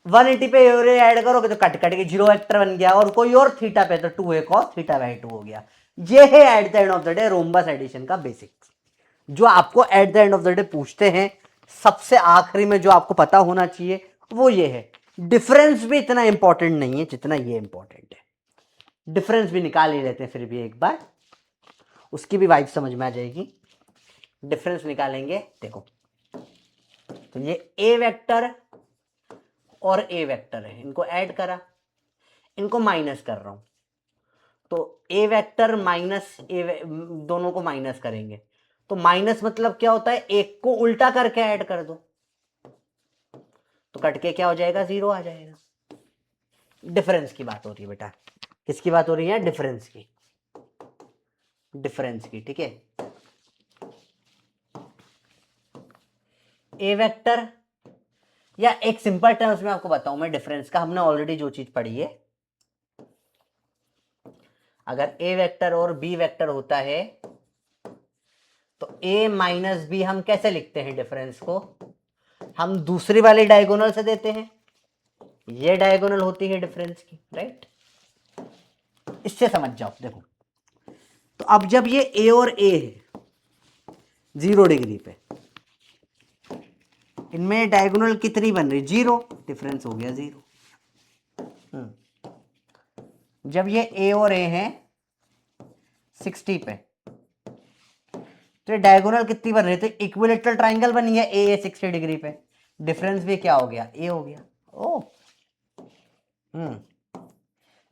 180 पे ए और ए ऐड करोगे तो कट कट के 0 वेक्टर बन गया, और कोई और थीटा पे तो 2a cos थीटा बाई 2 हो गया। ये है at the end of the day rhombus addition का बेसिक्स, जो आपको at the end of the day पूछते हैं। सबसे आखिरी में जो आपको पता होना चाहिए वो ये है। डिफरेंस भी इतना इंपॉर्टेंट नहीं है जितना ये इंपॉर्टेंट है। डिफरेंस भी निकाल ही लेते हैं फिर भी एक बार, उसकी भी वाइब समझ में आ जाएगी। डिफरेंस निकालेंगे, देखो तो ये ए वेक्टर और ए वेक्टर है, इनको ऐड करा, इनको माइनस कर रहा हूं, तो ए वेक्टर माइनस ए, दोनों को माइनस करेंगे तो माइनस मतलब क्या होता है, एक को उल्टा करके ऐड कर दो तो कट के क्या हो जाएगा, 0 आ जाएगा। डिफरेंस की बात हो रही है बेटा, किसकी बात हो रही है, डिफरेंस की, डिफरेंस की, ठीक है। ए वेक्टर, या एक सिंपल टर्म्स में आपको बताऊं मैं डिफरेंस का, हमने ऑलरेडी जो चीज पढ़ी है, अगर ए वेक्टर और बी वेक्टर होता है तो a माइनस बी हम कैसे लिखते हैं डिफरेंस को, हम दूसरी वाली डायगोनल से देते हैं, ये डायगोनल होती है डिफरेंस की, राइट। इससे समझ जाओ, देखो तो अब जब ये a और a है 0 डिग्री पे, इनमें डायगोनल कितनी बन रही, 0, डिफरेंस हो गया 0। जब ये a और a है 60 पे, तो डायगोनल कितनी बन रही थी, इक्विलेटरल ट्राइंगल बनी है, ए 60 डिग्री पे, डिफरेंस भी क्या हो गया, ए हो गया। ओ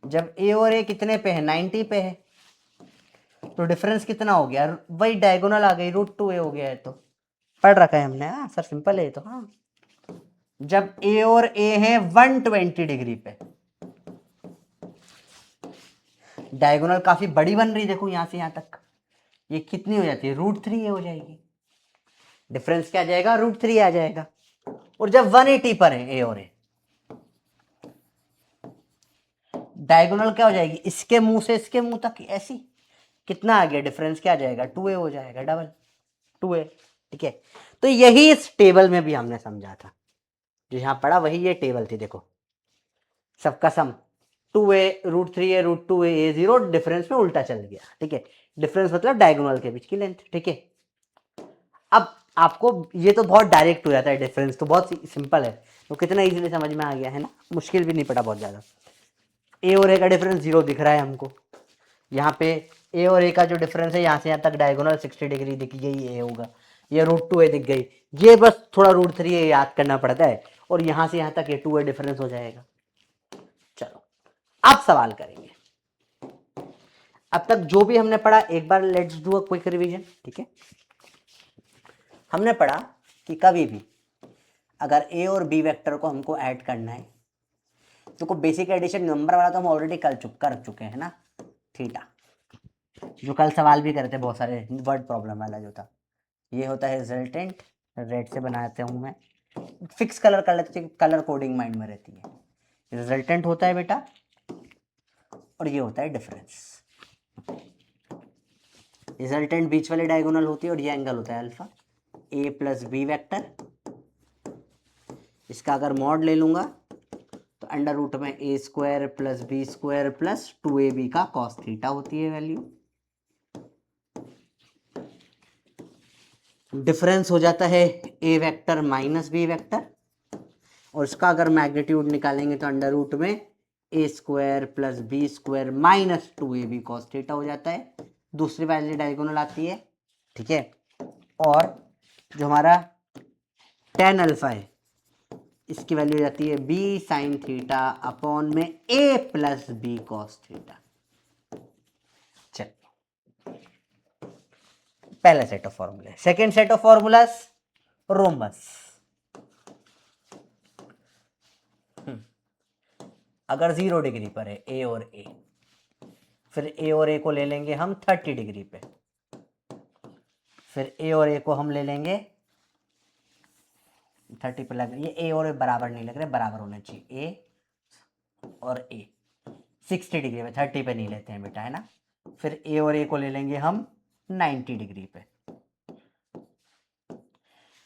जब ए और ए कितने पे है, 90 पे है, तो डिफरेंस कितना हो गया, वही डायगोनल आ गई, √2a हो गया है। तो पढ़ रखा है हमने, हाँ सर सिंपल है तो, हाँ जब ए और ए है 120 डिग्री पे, डायगोनल काफी बड़ी बन रही, देखो यहां से यहां तक, ये कितनी हो जाती है, √3a हो जाएगी, डिफरेंस क्या आ जाएगा, √3 आ जाएगा। और जब 180 पर है ए और ए, डायगोनल क्या हो जाएगी, इसके मुंह से इसके मुंह तक ऐसी, कितना आ गया डिफरेंस, क्या आ जाएगा, 2a हो जाएगा, डबल 2a, ठीक है। तो यही इस टेबल में भी हमने समझा था, जो यहां पढ़ा वही ये टेबल थी, देखो सबका सम 2a √3a √2a a0, difference में उल्टा चल गया, ठीक है। डिफरेंस मतलब डायगोनल के बीच की लेंथ, ठीक है। अब आपको ये तो बहुत डायरेक्ट हो जाता है, डिफरेंस तो बहुत सिंपल है, तो कितना इजीली समझ में आ गया है ना, मुश्किल भी नहीं पड़ा बहुत ज्यादा। ए और ए का डिफरेंस 0 दिख रहा है हमको, यहाँ पे ए और ए का जो डिफरेंस है यहाँ से यहाँ तक डायगोनल 60 डिग्री दिख गई, ए होगा, ये √2a दिख गई, ये बस थोड़ा √3a याद करना पड़ता है, और यहाँ से यहाँ तक ये 2a डिफरेंस हो जाएगा। चलो अब सवाल करेंगे, अब तक जो भी हमने पढ़ा एक बार let's do a quick revision, ठीक है। हमने पढ़ा कि कभी भी अगर ए और बी वेक्टर को हमको ऐड करना है तो बेसिक एडिशन नंबर वाला तो हम ऑलरेडी कर चुके हैं ना, थीटा, जो कल सवाल भी करते बहुत सारे, वर्ड प्रॉब्लम वाला जो था, ये होता है रिजल्टेंट, रेड से बनाते हूँ मैं, फिक्स कलर कर लेते, कलर कोडिंग माइंड में रहती है। रिजल्टेंट होता है बेटा, और ये होता है डिफरेंस। रिजल्टेंट बीच वाली डायगोनल होती है और ये एंगल होता है alpha, A plus B vector, इसका अगर मॉड ले लूंगा तो अंडर रूट में A square plus B square plus 2ab का कॉस थीटा होती है वैल्यू। डिफरेंस हो जाता है A vector minus B vector, और इसका अगर मैग्नीट्यूड निकालेंगे तो अंडर रूट में A square plus B square minus 2ab cos theta हो जाता है, दूसरी वाली डायगोनल आती है, ठीक है। और जो हमारा tan अल्फा है इसकी वैल्यू हो जाती है बी साइन थीटा अपॉन में ए प्लस बी कॉस थीटा। चलिए पहला set of formula, second set of formulas rhombus. अगर 0 डिग्री पर है ए और ए, फिर ए और ए को ले लेंगे हम 30 डिग्री पे, फिर ए और ए को हम ले लेंगे 30 पे लग, ये ए और ए बराबर नहीं लग रहे, बराबर होने चाहिए ए और ए। 60 डिग्री पे, 30 पे नहीं लेते हैं बेटा, है ना। फिर ए और ए को ले लेंगे हम 90 डिग्री पे।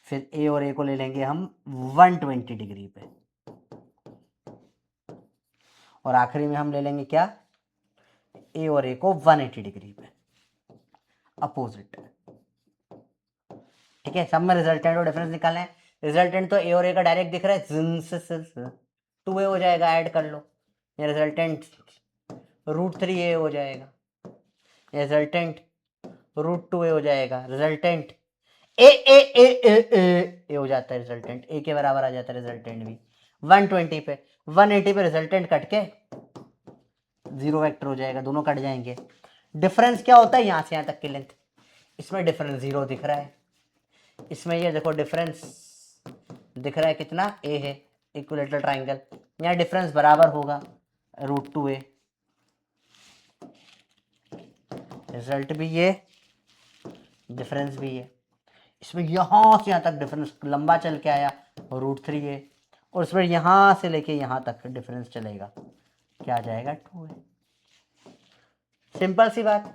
फिर ए और ए को ले लेंगे हम 120 डिग्री पे। और आखिरी में हम ले लेंगे क्या, ए और ए को 180 डिग्री पे, अपोजिट। ठीक है, सब में रिजल्टेंट और डिफरेंस निकालना है। रिजल्टेंट तो ए और ए का डायरेक्ट दिख रहा है, 2a हो जाएगा, ऐड कर लो। ये रिजल्टेंट √3a हो जाएगा, रिजल्टेंट √2a हो जाएगा, रिजल्टेंट ए हो जाता है, रिजल्टेंट ए के बराबर आ जाता है रिजल्टेंट भी। 120 पे 180 पे रिजल्टेंट कट के 0 वेक्टर हो जाएगा, दोनों कट जाएंगे। डिफरेंस क्या होता है, यहां से यहां तक की लेंथ, इसमें डिफरेंस 0 दिख रहा है, इसमें ये देखो डिफरेंस दिख रहा है कितना, ए है, इक्विलेटरल ट्राइंगल, यहाँ डिफरेंस बराबर होगा √2a। रिजल्ट भी ये, डिफरेंस भी ये। इसमें यहां से यहां तक डिफरेंस लंबा चल के आया √3a, और इसमें यहां से लेके यहां तक डिफरेंस चलेगा, क्या आ जाएगा 2a। सिंपल सी बात।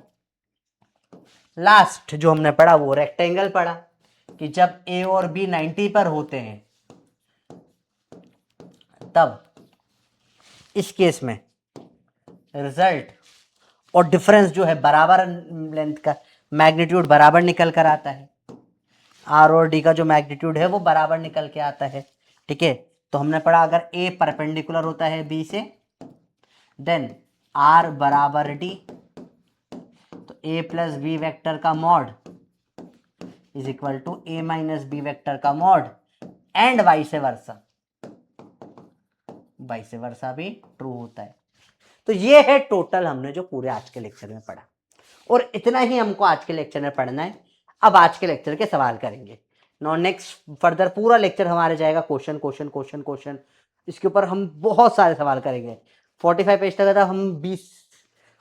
लास्ट जो हमने पढ़ा वो रेक्टेंगल पढ़ा, कि जब ए और बी 90 पर होते हैं तब इस केस में रिजल्ट और डिफरेंस जो है बराबर लेंथ का, मैग्नीट्यूड बराबर निकल कर आता है, आर और डी का जो मैग्नीट्यूड है वो बराबर निकल के आता है। ठीक है, तो हमने पढ़ा अगर ए परपेंडिकुलर होता है बी से, देन आर बराबर डी, तो ए प्लस बी वेक्टर का mod is equal to A minus B vector का mod, and vice versa, vice versa भी ट्रू होता है। तो ये है टोटल हमने जो पूरे आज के लेक्चर में पढ़ा, और इतना ही हमको आज के लेक्चर में पढ़ना है। अब आज के लेक्चर के सवाल करेंगे। नो नेक्स्ट फर्दर पूरा लेक्चर हमारे जाएगा क्वेश्चन क्वेश्चन क्वेश्चन क्वेश्चन, इसके ऊपर हम बहुत सारे सवाल करेंगे। 45 पेज तक था, हम 20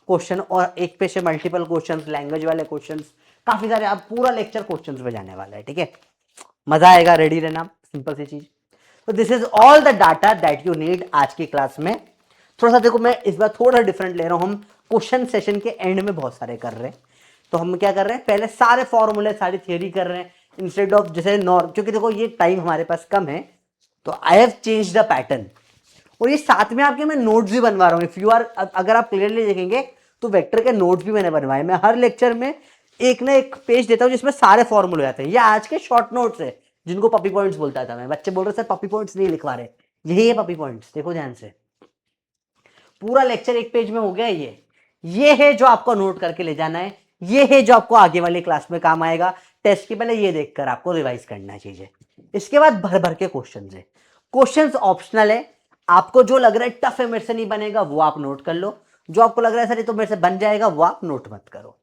क्वेश्चन और एक पेज से मल्टीपल क्वेश्चन, लैंग्वेज वाले क्वेश्चन, काफी सारे। अब पूरा लेक्चर क्वेश्चन पे जाने वाला है। ठीक है, मजा आएगा, रेडी रहना, सिंपल सी चीज। तो this is all the data that you need आज की क्लास में। थोड़ा सा देखो, मैं इस बार थोड़ा डिफरेंट ले रहा हूं, हम क्वेश्चन सेशन के एंड में बहुत सारे कर रहे हैं। तो हम क्या कर रहे हैं, पहले सारे फॉर्मूले सारी थियोरी कर रहे हैं, इंस्टेड ऑफ जैसे नॉर्म, क्योंकि देखो ये टाइम हमारे पास कम है, तो I have change the pattern. और ये साथ में आपके मैं नोट्स भी बनवा रहा हूँ। इफ यू आर, अगर आप क्लियरली देखेंगे तो वेक्टर के नोट्स भी मैंने बनवाए। मैं हर लेक्चर में एक ना एक पेज देता हूँ जिसमें सारे फॉर्मूले आते हैं। ये आज के शॉर्ट नोट्स है जिनको पपी पॉइंट्स बोलता था मैं। बच्चे बोल रहे सर पपी पॉइंट्स नहीं लिखवा रहे, यही है पपी पॉइंट्स, देखो ध्यान से। पूरा लेक्चर एक पेज में हो गया। ये है जो आपको नोट करके ले जाना है, ये है जो आपको आगे वाली क्लास में काम आएगा। टेस्ट के पहले ये देखकर आपको रिवाइज करना है चीजें। इसके बाद भर भर के क्वेश्चन है। क्वेश्चन ऑप्शनल है, आपको जो लग रहा है टफ है, मेरे से नहीं बनेगा, वो आप नोट कर लो। जो आपको लग रहा है सर ये तो मेरे से बन जाएगा, वो आप नोट मत करो।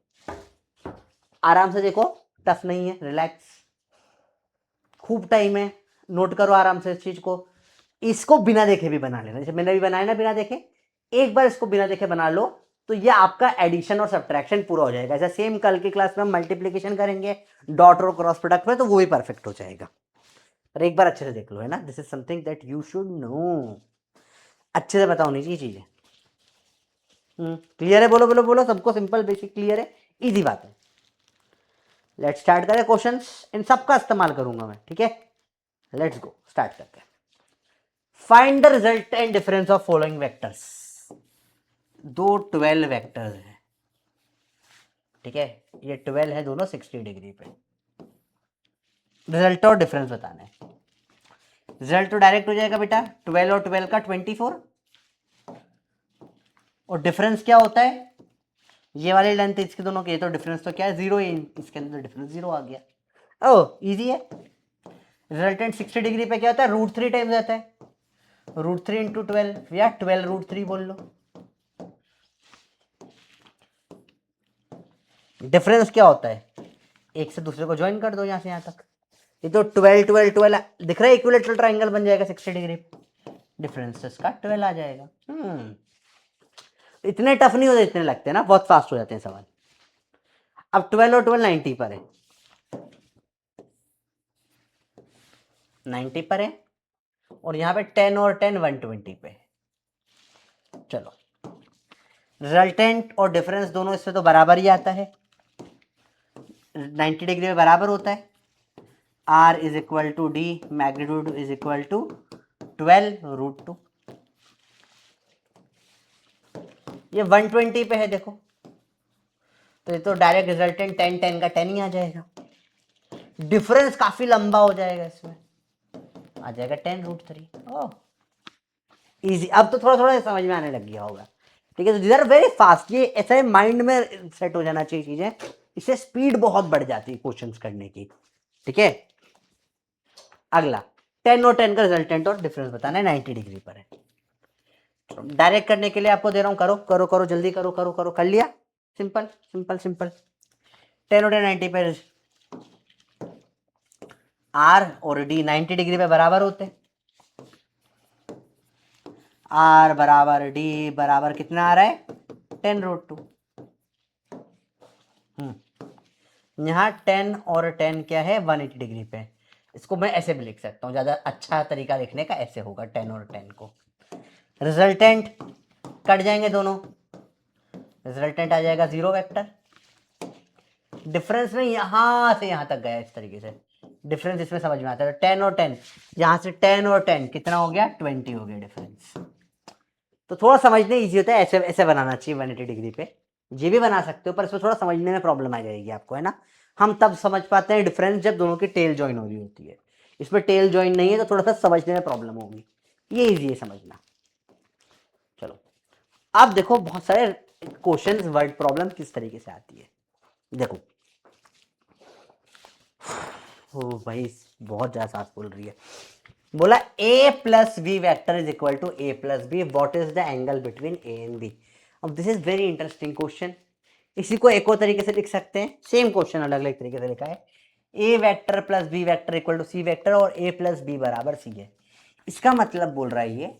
आराम से देखो, टफ नहीं है, रिलैक्स, खूब टाइम है, नोट करो आराम से इस चीज को। इसको बिना देखे भी बना लेना, जैसे मैंने भी बनाया ना बिना देखे, एक बार इसको बिना देखे बना लो तो ये आपका एडिशन और सब्ट्रैक्शन पूरा हो जाएगा। ऐसा सेम कल की क्लास में हम मल्टीप्लिकेशन करेंगे डॉट और क्रॉस प्रोडक्ट में, तो वो भी परफेक्ट हो जाएगा। पर एक बार अच्छे से देख लो, है ना। This is something that you should know, अच्छे से बताओ नहीं चाहिए चीजें। क्लियर है? बोलो बोलो बोलो, सबको सिंपल बेसिक क्लियर है, इजी बात है। लेट्स स्टार्ट करें क्वेश्चंस, इन सबका इस्तेमाल करूंगा मैं, ठीक है। लेट्स गो, स्टार्ट करते हैं। Find the result and difference of following vectors. दो 12 वेक्टर्स हैं, ठीक है। ये 12 है, दोनों 60 डिग्री पे। रिजल्ट और डिफरेंस बताना है। रिजल्ट तो डायरेक्ट हो जाएगा बेटा, 12 और 12 का 24। और डिफरेंस क्या होता है, ये वाली लेंथ इसके दोनों की, तो डिफरेंस तो क्या है 0 ही, इसके अंदर डिफरेंस 0 आ गया। ओह इजी है। रिजल्टेंट 60 डिग्री पे क्या होता है, √3 टाइम्स आता है, √3 इंटू 12 या 12 √3 बोल लो। डिफरेंस क्या होता है, एक से दूसरे को ज्वाइन कर दो यहां से यहां तक। ये तो 12 12 12 दिख रहा है, इक्विलेटरल ट्राइंगल बन जाएगा 60 डिग्री। डिफरेंस इसका 12 आ जाएगा। इतने टफ नहीं होते, इतने लगते हैं ना, बहुत फास्ट हो जाते हैं सवाल। अब 12 और 12 90 पर है, 90 पर है, और यहाँ पे 10 और 10 120 पे है। चलो, रिजल्टेंट और डिफरेंस दोनों इससे तो बराबर ही आता है, 90 डिग्री में बराबर होता है। R is equal to D, magnitude is equal to 12√2। ये 120 पे है देखो, तो ये तो डायरेक्ट रिजल्टेंट 10 10 का 10 ही आ जाएगा। डिफरेंस काफी लंबा हो जाएगा, इसमें आ जाएगा 10√3। ओह इजी, अब तो थोड़ा थोड़ा समझ में आने लग गया होगा। ठीक है, तो दीज आर वेरी फास्ट, ये ऐसे माइंड में सेट हो जाना चाहिए चीजें, इससे स्पीड बहुत बढ़ जाती है क्वेश्चंस करने की। ठीक है, अगला 10 और 10 का रिजल्टेंट और डिफरेंस बताना है, 90 डिग्री पर है। डायरेक्ट करने के लिए आपको दे रहा हूं, करो करो करो जल्दी करो करो करो, कर लिया, सिंपल सिंपल सिंपल। 10 और 10 90 पर, आर और डी 90 डिग्री पे बराबर होते हैं। आर बराबर डी बराबर कितना आ रहा है, 10√2। यहाँ 10 और 10 क्या है, 180 डिग्री पे। इसको मैं ऐसे भी लिख सकता हूँ, ज्यादा अच्छा तरीका लिखने का ऐसे होगा, 10 और 10 को। रिजल्टेंट कट जाएंगे दोनों, रिजल्टेंट आ जाएगा 0 वेक्टर। डिफरेंस में यहां से यहां तक गया, इस तरीके से डिफरेंस इसमें समझ में आता है। 10 और 10, यहां से 10 और 10 कितना हो गया, 20 हो गया डिफरेंस। तो थोड़ा समझने इजी होता है, ऐसे ऐसे बनाना चाहिए 180 डिग्री पे। ये भी बना सकते हो, पर इसमें थोड़ा समझने में प्रॉब्लम आ जाएगी आपको, है ना। हम तब समझ पाते हैं डिफरेंस जब दोनों की टेल ज्वाइन हो रही होती है, इसमें टेल ज्वाइन नहीं है, तो थोड़ा सा समझने में प्रॉब्लम होगी। ये इजी है समझना। चलो, अब देखो बहुत सारे क्वेश्चन, वर्ड प्रॉब्लम किस तरीके से आती है, देखो। ओ भाई बहुत ज्यादा सांस बोल रही है। बोला a plus B vector is equal to a plus B, what is the angle between a and b। अब this is very interesting question. इसी को एक और तरीके से लिख सकते हैं, सेम क्वेश्चन अलग अलग तरीके से लिखा है। a vector plus b vector equal to c vector, और a प्लस b बराबर c है। इसका मतलब बोल रहा है ये,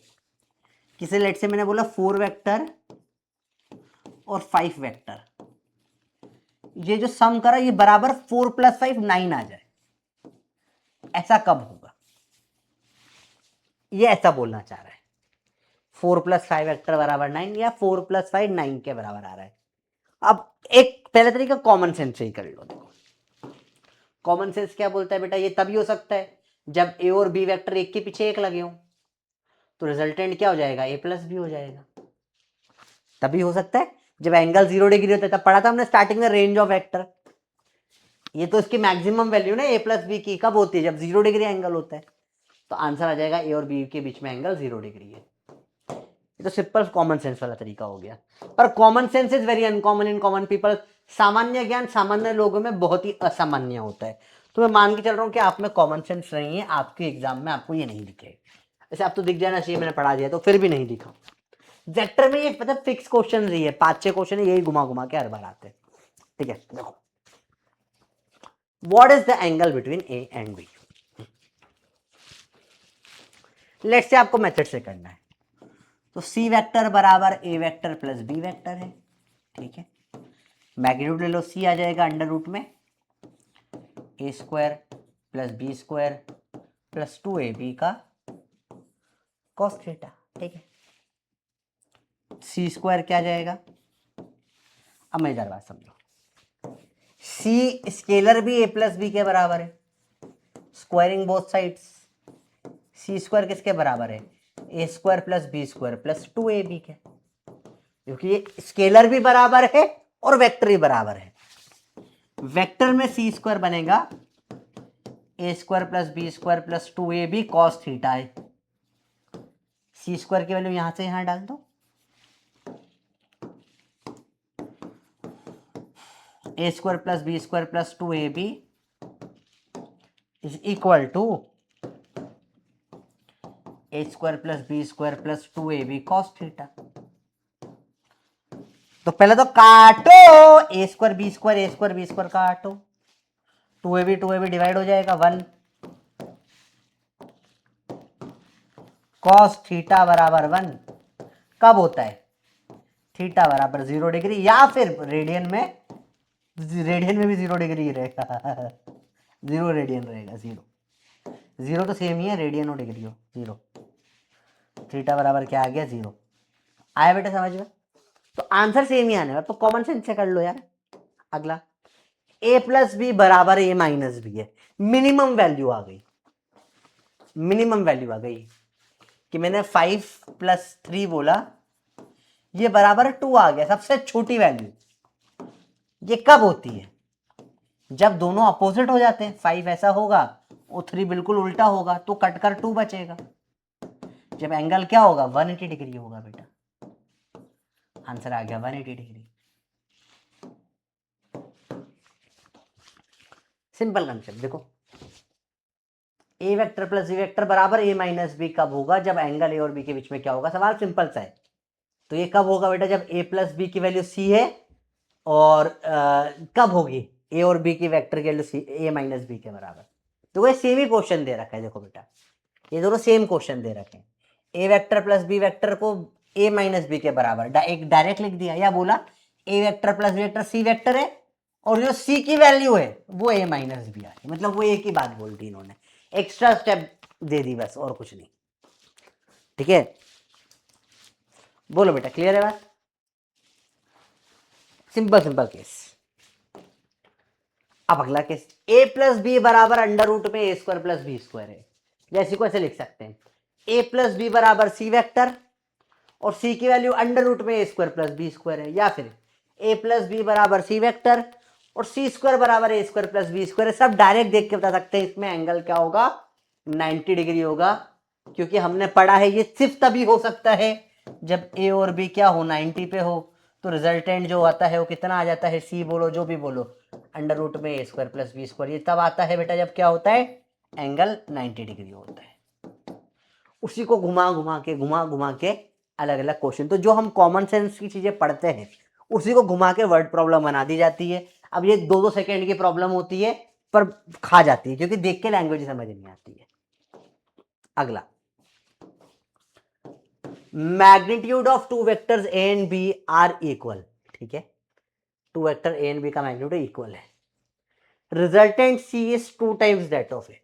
किसी लेट से मैंने बोला 4 वेक्टर और 5 वेक्टर, ये जो सम करा ये बराबर 4 + 5 9 आ जाए, ऐसा कब होगा, ये ऐसा बोलना चाह रहा है। 4 + 5 वेक्टर बराबर 9, या 4 + 5 9 के बराबर आ रहा है। अब एक पहले तरीका कॉमन सेंस से ही कर लो। देखो कॉमन सेंस क्या बोलता है बेटा, ये तभी हो सकता है जब ए और बी वेक्टर एक के पीछे एक लगे हों, तो रिजल्टेंट क्या हो जाएगा, a प्लस बी हो जाएगा। तभी हो सकता है जब एंगल 0 डिग्री होता है, तब पढ़ा था हमने स्टार्टिंग में रेंज ऑफ वेक्टर। ये तो इसकी मैक्सिमम वैल्यू ना a प्लस बी की, कब होती है, जब 0 डिग्री एंगल होता है। तो आंसर आ जाएगा ए और बी के बीच में एंगल 0 डिग्री है। ये तो सिंपल कॉमन सेंस वाला तरीका हो गया, पर common sense is very uncommon in common people. सामान्य ज्ञान सामान्य लोगों में बहुत ही असामान्य होता है। तो मैं मान के चल रहा हूँ कि आप में कॉमन सेंस नहीं है, आपके एग्जाम में आपको ये नहीं दिखेगा। ऐसे आप तो दिख जाना चाहिए, मैंने पढ़ा दिया तो फिर भी नहीं दिखा। वेक्टर में ये मतलब फिक्स क्वेश्चन ही है, 5-6 क्वेश्चन यही घुमा घुमा के हर बार आते हैं। ठीक है, देखो what is the angle between A and B. Let's say आपको मेथड से करना है, तो सी वेक्टर बराबर A vector plus B vector है। ठीक है, मैग्नीट्यूड ले लो, सी आ जाएगा अंडर रूट में A square plus B square plus 2ab का कॉस थीटा। ठीक है, सी स्क्वायर क्या जाएगा, अब मजेदार बात समझो, सी स्केलर भी ए प्लस बी के बराबर है, squaring both sides, C square किसके बराबर है, A square plus B square plus 2ab के, क्योंकि ये स्केलर भी बराबर है और वेक्टर भी बराबर है। वेक्टर में सी स्क्वायर बनेगा A square plus B square plus 2ab cos theta है। सी स्क्वायर की वैल्यू यहां से यहां डाल दो, A square plus B square plus 2ab is equal to A square plus B square plus 2ab cos theta. तो पहले तो काटो, ए स्क्वायर बी स्क्वायर काटो, 2ab डिवाइड हो जाएगा 1, कॉस थीटा बराबर 1 कब होता है, थीटा बराबर 0 डिग्री, या फिर रेडियन में भी 0 डिग्री रहेगा 0 रेडियन रहेगा 0। जीरो तो सेम ही है, रेडियन और डिग्री हो, जीरो। थीटा बराबर क्या आ गया, जीरो। आया बेटा समझ में? तो आंसर सेम ही आने वाला, तो कॉमन सेंस से कर लो यार। अगला, a प्लस बी बराबर a माइनस बी है, मिनिमम वैल्यू आ गई, मिनिमम वैल्यू आ गई कि मैंने 5 प्लस 3 बोला, ये बराबर 2 आ गया, सबसे छोटी वैल्यू। ये कब होती है? जब दोनों अपोजिट हो जाते हैं, 5 ऐसा होगा और 3 बिल्कुल उल्टा होगा, तो कट कर 2 बचेगा। जब एंगल क्या होगा, 180 डिग्री होगा बेटा। आंसर आ गया 180 डिग्री। सिंपल कंसेप्ट देखो, ए वेक्टर प्लस बी वेक्टर बराबर ए माइनस बी कब होगा, जब एंगल ए और बी के बीच में क्या होगा। सवाल सिंपल सा है। तो ये कब होगा बेटा, जब ए प्लस बी की वैल्यू सी है, और कब होगी ए और बी की वेक्टर की वैल्यू सी ए माइनस बी के बराबर। तो वो सेम ही क्वेश्चन दे रखा है, देखो बेटा ये दोनों सेम क्वेश्चन दे रखे हैं। ए वेक्टर प्लस बी वेक्टर को ए माइनस बी के बराबर एक डायरेक्ट लिख दिया, या बोला A vector plus B vector C vector है, और जो सी की वैल्यू है वो ए माइनस बी आ रही, मतलब वो एक ही बात बोल दी इन्होंने, एक्स्ट्रा स्टेप दे दी बस, और कुछ नहीं। ठीक है, बोलो बेटा क्लियर है बात? Simple simple case. अब अगला केस, ए प्लस बी बराबर अंडर रूट में A square plus B square है, जैसे को ऐसे लिख सकते हैं, ए प्लस बी बराबर सी वेक्टर, और सी की वैल्यू अंडर रूट में A square plus B square है, या फिर ए प्लस बी बराबर सी वेक्टर और सी स्क्वायर बराबर ए स्क्वायर प्लस बी स्क्वायर है। सब डायरेक्ट देख के बता सकते हैं इसमें एंगल क्या होगा, 90 डिग्री होगा, क्योंकि हमने पढ़ा है ये सिर्फ तभी हो सकता है जब ए और बी क्या हो, 90 पे हो। तो रिजल्टेंट जो आता है वो कितना आ जाता है, सी बोलो जो भी बोलो, अंडर रूट में A square plus B square. ये तब आता है बेटा जब क्या होता है, एंगल 90 डिग्री होता है। उसी को घुमा घुमा के अलग अलग क्वेश्चन, तो जो हम कॉमन सेंस की चीजें पढ़ते हैं उसी को घुमा के वर्ड प्रॉब्लम बना दी जाती है। अब ये 2-2 सेकेंड की प्रॉब्लम होती है, पर खा जाती है, क्योंकि देख के लैंग्वेज समझ नहीं आती है। अगला, magnitude of two vectors A and B are equal. ठीक है, two vector A and B का मैग्नीट्यूड इक्वल है, resultant C is 2 times that of A.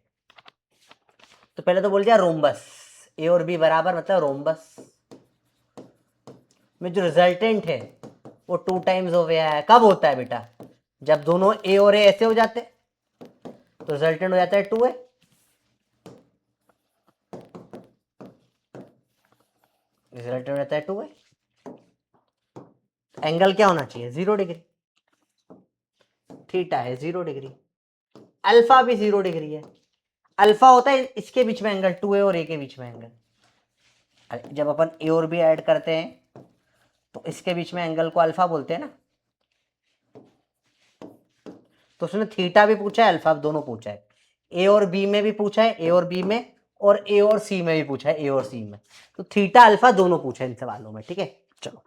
तो पहले तो बोल दिया रोम्बस, ए और बी बराबर मतलब रोम्बस में जो रिजल्टेंट है वो 2 टाइम्स ऑफ ए आया। कब होता है बेटा, जब दोनों ए और ए ऐसे हो जाते तो रिजल्टेंट हो जाता है 2a। रिजल्टेंट हो जाता है 2a। एंगल क्या होना चाहिए, 0 डिग्री। थीटा है 0 डिग्री, अल्फा भी 0 डिग्री है। अल्फा होता है इसके बीच में एंगल, 2a और a के बीच में एंगल। जब अपन ए और बी ऐड करते हैं तो इसके बीच में एंगल को अल्फा बोलते हैं ना। तो उसने थीटा भी पूछा है, अल्फा दोनों पूछा है, ए और बी में भी पूछा है, ए और बी में, और ए और सी में भी पूछा है, ए और सी में। तो थीटा अल्फा दोनों पूछा है इन सवालों में। ठीक है, चलो,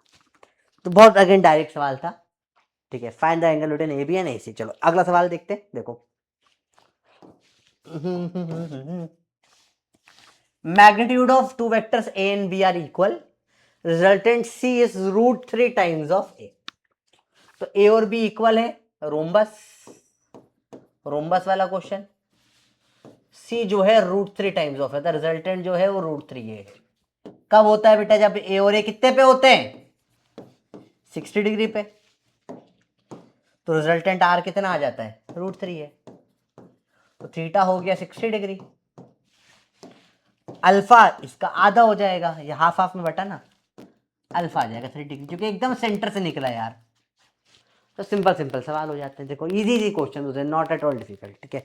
तो बहुत अगेन डायरेक्ट सवाल था। ठीक है, find the angle between A B and A C. चलो अगला सवाल देखते हैं, देखो magnitude of two vectors A and B are equal, resultant C is √3 times of A. तो ए और बी इक्वल है, रोम्बस, रोम्बस वाला क्वेश्चन। सी जो है √3 टाइम्स ऑफ है, तो रिजल्टेंट जो है वो √3 है। कब होता है बेटा, जब ए और ए कितने पे होते हैं, 60 डिग्री पे। तो रिजल्टेंट आर कितना आ जाता है, √3 है। तो थीटा हो गया 60 डिग्री, अल्फा इसका आधा हो जाएगा, ये हाफ हाफ में बटा ना, अल्फा आ जाएगा 3 डिग्री, क्योंकि एकदम सेंटर से निकला यार। तो सिंपल सिंपल सवाल हो जाते हैं, देखो इजी इजी क्वेश्चन होते हैं, नॉट एट ऑल डिफिकल्ट। ठीक है,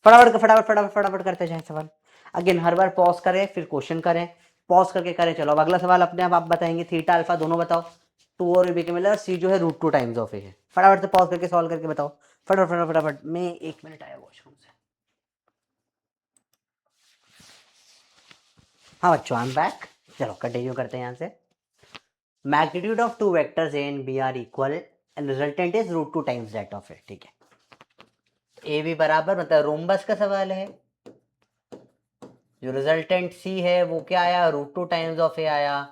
फटाफट फटाफट फटाफट फटाफट करते जाए सवाल। अगेन हर बार पॉज करें फिर क्वेश्चन करें, पॉज करके करें। चलो अब अगला सवाल अपने आप बताएंगे, थीटा अल्फा दोनों बताओ, 2 और बी के मिला, सी जो है √2 टाइम्स ऑफ ए है। फटाफट से पॉज करके सॉल्व करके बताओ, फटाफट फटाफट फटाफट। मैं 1 मिनट आया वॉशरूम से। हाँ बच्चों, आई एम बैक। चलो कंटिन्यू करते हैं यहाँ से। Magnitude of two vectors A and B are equal and resultant is √2 times that of A. ठीक है, ए बी बराबर मतलब रोम्बस का सवाल है, जो रिजल्टेंट सी है वो क्या आया, √2 टाइम्स ऑफ ए आया।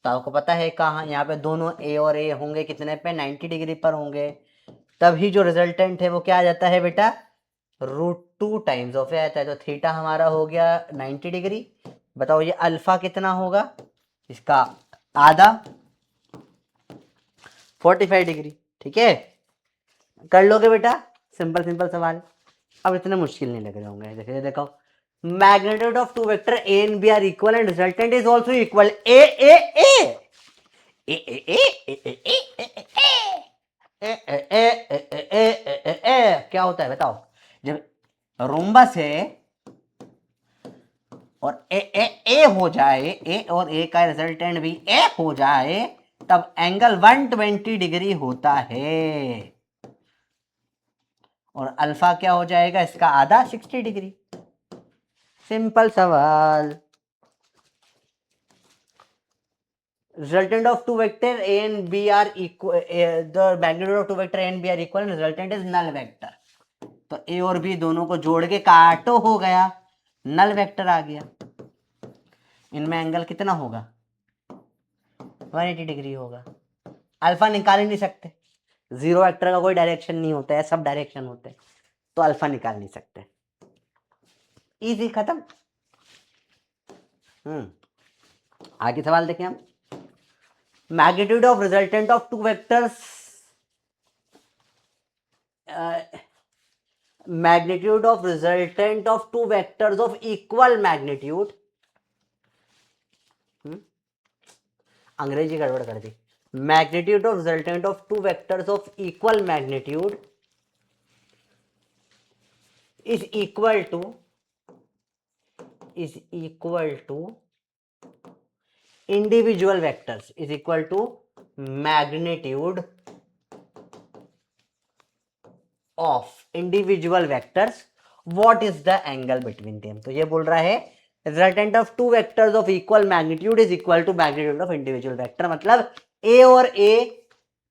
तो आपको पता है कहाँ, यहाँ पे दोनों ए और ए होंगे कितने पे, 90 डिग्री पर होंगे, तभी जो रिजल्टेंट है वो क्या आ जाता है बेटा, √2 टाइम्स ऑफ ए आता है, तो थीटा हमारा हो गया 90 डिग्री। बताओ ये अल्फा कितना होगा, इसका आधा 45 डिग्री। ठीक है, कर लोगे बेटा, सिंपल सिंपल सवाल। अब इतने मुश्किल नहीं लग रहे होंगे। देखिए देखो, magnitude of two vector A and B are equal and resultant is also equal. A A A A A A A A क्या होता है बताओ, जब रोम्बस है और ए ए ए हो जाए, ए और ए का रिजल्टेंट भी ए हो जाए, तब एंगल 120 डिग्री होता है। और अल्फा क्या हो जाएगा, इसका आधा 60 डिग्री। सिंपल सवाल। Resultant of two vector a and b are equal, the magnitude of two vector a and b are equal and resultant is null vector। तो a और b दोनों को जोड़ के काटो, हो गया नल वेक्टर आ गया। इनमें एंगल कितना होगा, 180 डिग्री होगा। अल्फा निकाल ही नहीं सकते, जीरो वेक्टर का कोई डायरेक्शन नहीं होता है, सब डायरेक्शन होते हैं, तो अल्फा निकाल नहीं सकते। इजी, खत्म। आगे सवाल देखें हम। Magnitude of resultant of two vectors, magnitude of resultant of two vectors of equal magnitude, अंग्रेजी गड़बड़ कर दी। Magnitude of resultant of two vectors of equal magnitude is equal to individual vectors is equal to magnitude of individual vectors, what is the angle between them। तो ये बोल रहा है resultant of two vectors of equal magnitude is equal to magnitude of individual vector। मतलब a और a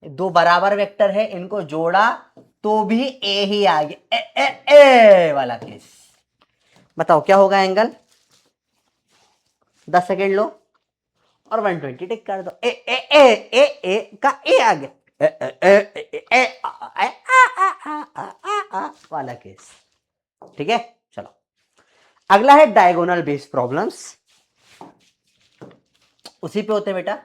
दो बराबर vector है, इनको जोड़ा तो भी ए ही आ गया, ए, ए, ए वाला केस। बताओ क्या होगा एंगल, 10 सेकेंड लो और 120 टिक कर दो। ए ए ए ए ए का ए आ गया, ए ए ए ए वाला केस। ठीक है, चलो अगला है डायगोनल बेस्ड प्रॉब्लम्स। उसी पे होते बेटा।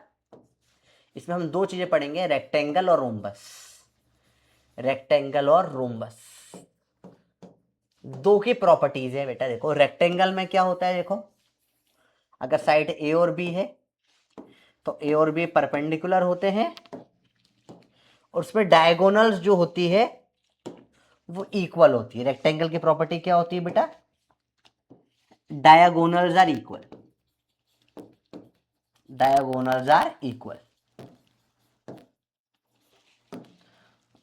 इसमें हम दो चीजें पढ़ेंगे, रेक्टेंगल और रोम्बस। रेक्टेंगल और रोम्बस दो की प्रॉपर्टीज है बेटा। देखो रेक्टेंगल में क्या होता है, देखो अगर साइड ए और बी है तो ए और बी परपेंडिकुलर होते हैं, और उसमें डायगोनल्स जो होती है वो इक्वल होती है। रेक्टेंगल की प्रॉपर्टी क्या होती है बेटा, diagonals are equal, diagonals are equal.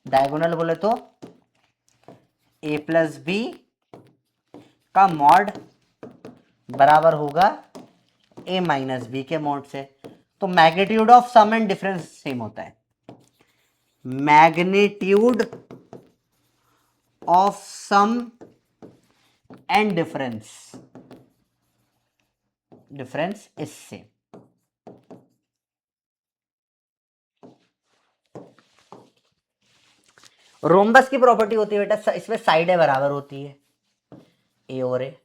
Diagonal बोले तो ए प्लस बी का मॉड बराबर होगा ए माइनस बी के मॉड से। तो magnitude of sum and difference same होता है। Magnitude of sum and difference is same. Rhombus की प्रॉपर्टी होती है बेटा, इसमें साइडें बराबर होती है ए और ए।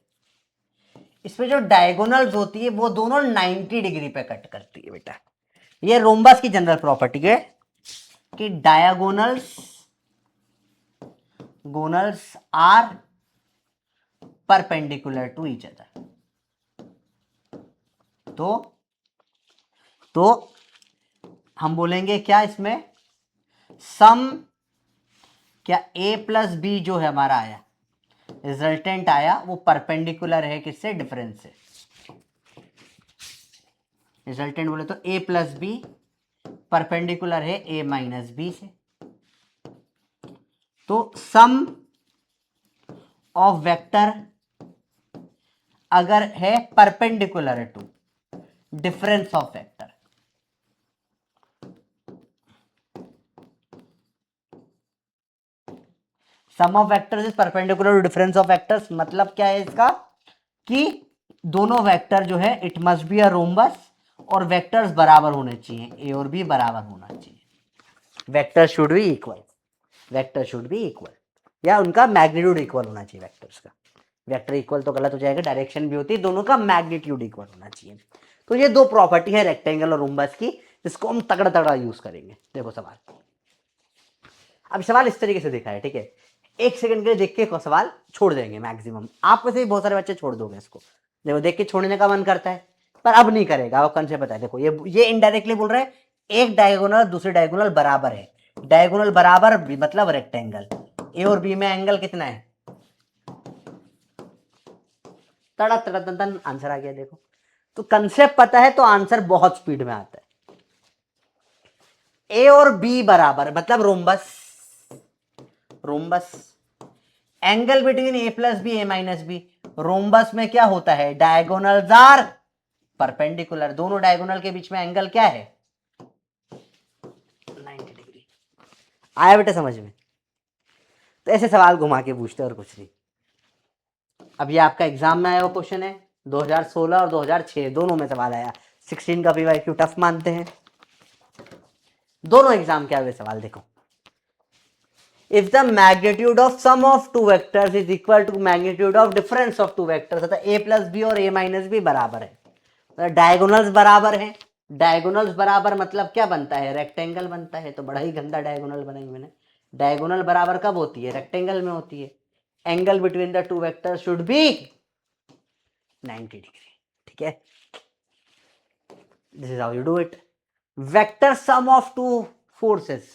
इसमें जो डायगोनल्स होती है वो दोनों 90 डिग्री पे कट करती है बेटा। ये रोम्बस की जनरल प्रॉपर्टी है कि diagonals are perpendicular to each other. तो हम बोलेंगे क्या इसमें, सम क्या ए प्लस बी जो है हमारा आया, रिजल्टेंट आया, वो परपेंडिकुलर है किससे, डिफरेंस से। रिजल्टेंट बोले तो ए प्लस बी परपेंडिकुलर है ए माइनस बी से। तो सम ऑफ वेक्टर अगर है perpendicular to difference of vector, sum of vectors is perpendicular to difference of vectors. मतलब क्या है इसका, कि दोनों वेक्टर जो है it must be a rhombus, और वेक्टर्स बराबर होने चाहिए, ए और बी बराबर होना चाहिए। Vector should be equal, vector should be equal. या उनका मैग्नीट्यूड इक्वल होना चाहिए वेक्टर्स का। वेक्टर इक्वल तो गलत हो जाएगा, डायरेक्शन भी होती है, दोनों का मैग्नीट्यूड इक्वल होना चाहिए। तो ये दो प्रॉपर्टी है रेक्टेंगल और रोम्बस की, जिसको हम तगड़ा तगड़ा यूज करेंगे। देखो सवाल, अब सवाल इस तरीके से देखा है, ठीक है, एक सेकंड के लिए देख के सवाल छोड़ देंगे मैक्सिमम, आप में से भी बहुत सारे बच्चे छोड़ दोगे इसको। देखो देख के छोड़ने का मन करता है पर अब नहीं करेगा, अब कौन से पता है। देखो ये इनडायरेक्टली बोल रहा है एक डायगोनल दूसरे डायगोनल बराबर है, डायगोनल बराबर मतलब रेक्टेंगल, ए और बी में एंगल कितना है, तड़ा तड़ा तन आंसर आ गया। देखो तो कंसेप्ट पता है तो आंसर बहुत स्पीड में आता है। ए और बी बराबर मतलब रोम्बस, रोम्बस एंगल बिटवीन ए प्लस बी ए माइनस बी, रोम्बस में क्या होता है, डायगोनल्स आर परपेंडिकुलर, दोनों डायगोनल के बीच में एंगल क्या है 90 डिग्री। आया बेटा समझ में। तो ऐसे सवाल घुमा के पूछते और कुछ नहीं। अब ये आपका एग्जाम में आया हुआ क्वेश्चन है, 2016 और 2006 दोनों में सवाल आया। 16 का पीवाईक्यू टफ मानते हैं, दोनों एग्जाम के आए हुए सवाल देखो। If the magnitude of sum of two vectors is equal to magnitude of difference of two vectors, अतः a plus b और a minus b बराबर है, डायगोनल्स बराबर हैं, डायगोनल्स बराबर मतलब क्या बनता है, रेक्टेंगल बनता है। तो बड़ा ही गंदा डायगोनल बनाई मैंने। डायगोनल बराबर कब होती है, रेक्टेंगल में होती है। Angle between the two vectors should be 90 degree, ठीक है। This is how you do it. Vector sum of two forces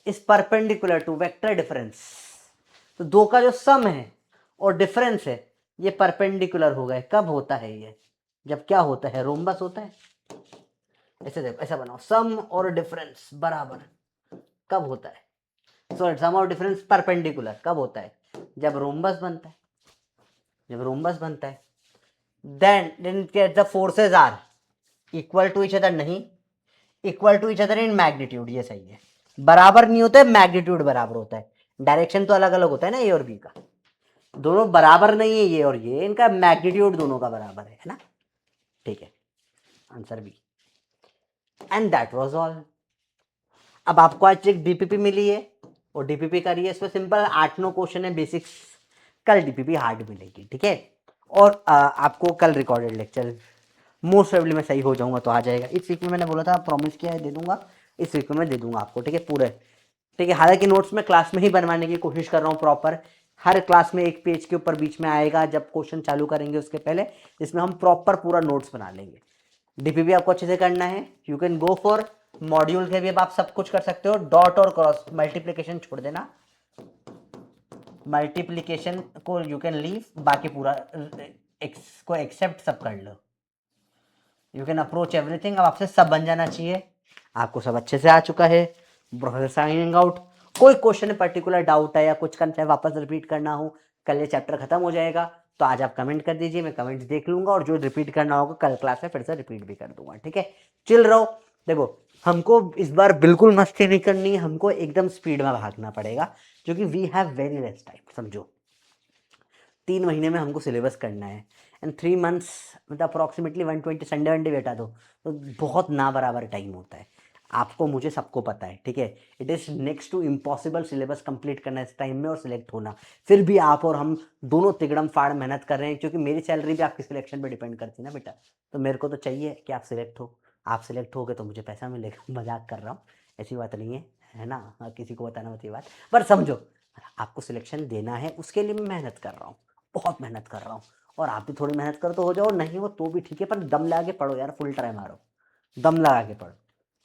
is perpendicular to vector difference. तो दो का जो सम है और डिफरेंस है ये परपेंडिकुलर हो गए। कब होता है ये, जब क्या होता है, रोम्बस होता है। ऐसे देखो, ऐसा बनाओ, सम और डिफरेंस बराबर कब होता है, सॉरी सम और डिफरेंस परपेंडिकुलर कब होता है, जब रोम्बस बनता है, जब रोम्बस बनता है। Then the forces are equal to each other, नहीं equal to each other in magnitude, ये सही है। बराबर नहीं होता है, मैग्नीट्यूड बराबर होता है। डायरेक्शन तो अलग अलग होता है ना, ए और बी का, दोनों बराबर नहीं है ये और ये, इनका मैग्नीट्यूड दोनों का बराबर है ना, ठीक है। Answer B, and that was all. अब आपको आज एक डीपीपी मिली है और डीपीपी करिए, इसमें सिंपल 8-9 क्वेश्चन है बेसिक्स। कल डीपीपी हार्ड मिलेगी, ठीक है। और आपको कल रिकॉर्डेड लेक्चर मोस्ट प्रोबेबली मैं सही हो जाऊंगा तो आ जाएगा इस वीक में। मैंने बोला था, प्रॉमिस किया है दे दूंगा, इस वीक में मैं दे दूंगा आपको, ठीक है पूरे, ठीक है। हालांकि नोट्स में क्लास में ही बनवाने की कोशिश कर रहा हूँ प्रॉपर, हर क्लास में एक पेज के ऊपर बीच में आएगा जब क्वेश्चन चालू करेंगे उसके पहले, इसमें हम प्रॉपर पूरा नोट्स बना लेंगे। डीपीपी आपको अच्छे से करना है, you can go for module के भी, अब आप सब कुछ कर सकते हो। डॉट और क्रॉस मल्टीप्लीकेशन छोड़ देना, मल्टीप्लीकेशन को यू कैन लीव, बाकी पूरा एक्स को एक्सेप्ट सब कर लो। यू कैन अप्रोच एवरीथिंग, अब आपसे सब बन जाना चाहिए, आपको सब अच्छे से आ चुका है। Professor signing out. कोई क्वेश्चन में पर्टिकुलर डाउट है या कुछ कंसेप्ट वापस रिपीट करना हो, कल ये चैप्टर खत्म हो जाएगा तो आज आप कमेंट कर दीजिए, मैं कमेंट्स देख लूंगा और जो रिपीट करना होगा कल क्लास में फिर से रिपीट भी कर दूंगा, ठीक है। चिल रहो। देखो हमको इस बार बिल्कुल मस्ती नहीं करनी है, हमको एकदम स्पीड में भागना पड़ेगा क्योंकि we have very less time. समझो 3 महीने में हमको सिलेबस करना है एंड 3 मंथ्स मतलब अप्रॉक्सीमेटली 120 संडे वनडे बेटा दो तो बहुत ना बराबर टाइम होता है। आपको मुझे सबको पता है, ठीक है। It is next to impossible syllabus complete करना इस टाइम में और सिलेक्ट होना। फिर भी आप और हम दोनों तिगड़म फाड़ मेहनत कर रहे हैं क्योंकि मेरी सैलरी भी आपकी सिलेक्शन पे डिपेंड करती है ना बेटा। तो मेरे को तो चाहिए कि आप सिलेक्ट हो, आप सिलेक्ट हो गए तो मुझे पैसा मिलेगा। मजाक कर रहा हूँ, ऐसी बात नहीं है ना, किसी को बताना होती है बात, पर समझो आपको सिलेक्शन देना है उसके लिए मैं मेहनत कर रहा हूँ, बहुत मेहनत कर रहा हूँ। और आप भी थोड़ी मेहनत करो तो हो जाओ, नहीं हो तो भी ठीक है, पर दम लगा के पढ़ो यार, फुल ट्राई मारो, दम लगा के पढ़ो,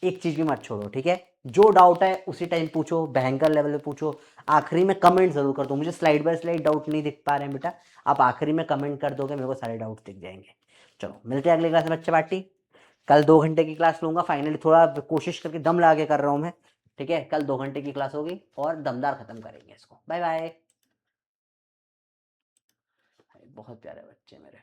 एक चीज भी मत छोड़ो, ठीक है। जो डाउट है उसी टाइम पूछो, भयंकर लेवल पे पूछो। आखिरी में कमेंट जरूर कर दो, मुझे स्लाइड बाय स्लाइड डाउट नहीं दिख पा रहे हैं बेटा, आप आखिरी में कमेंट कर दोगे मेरे को सारे डाउट दिख जाएंगे। चलो मिलते हैं अगली क्लास में बच्चे पार्टी। कल 2 घंटे की क्लास लूंगा फाइनली, थोड़ा कोशिश करके दम लगा के कर रहा हूँ मैं, ठीक है। कल 2 घंटे की क्लास होगी और दमदार खत्म करेंगे इसको। Bye bye. बहुत प्यारे बच्चे मेरे।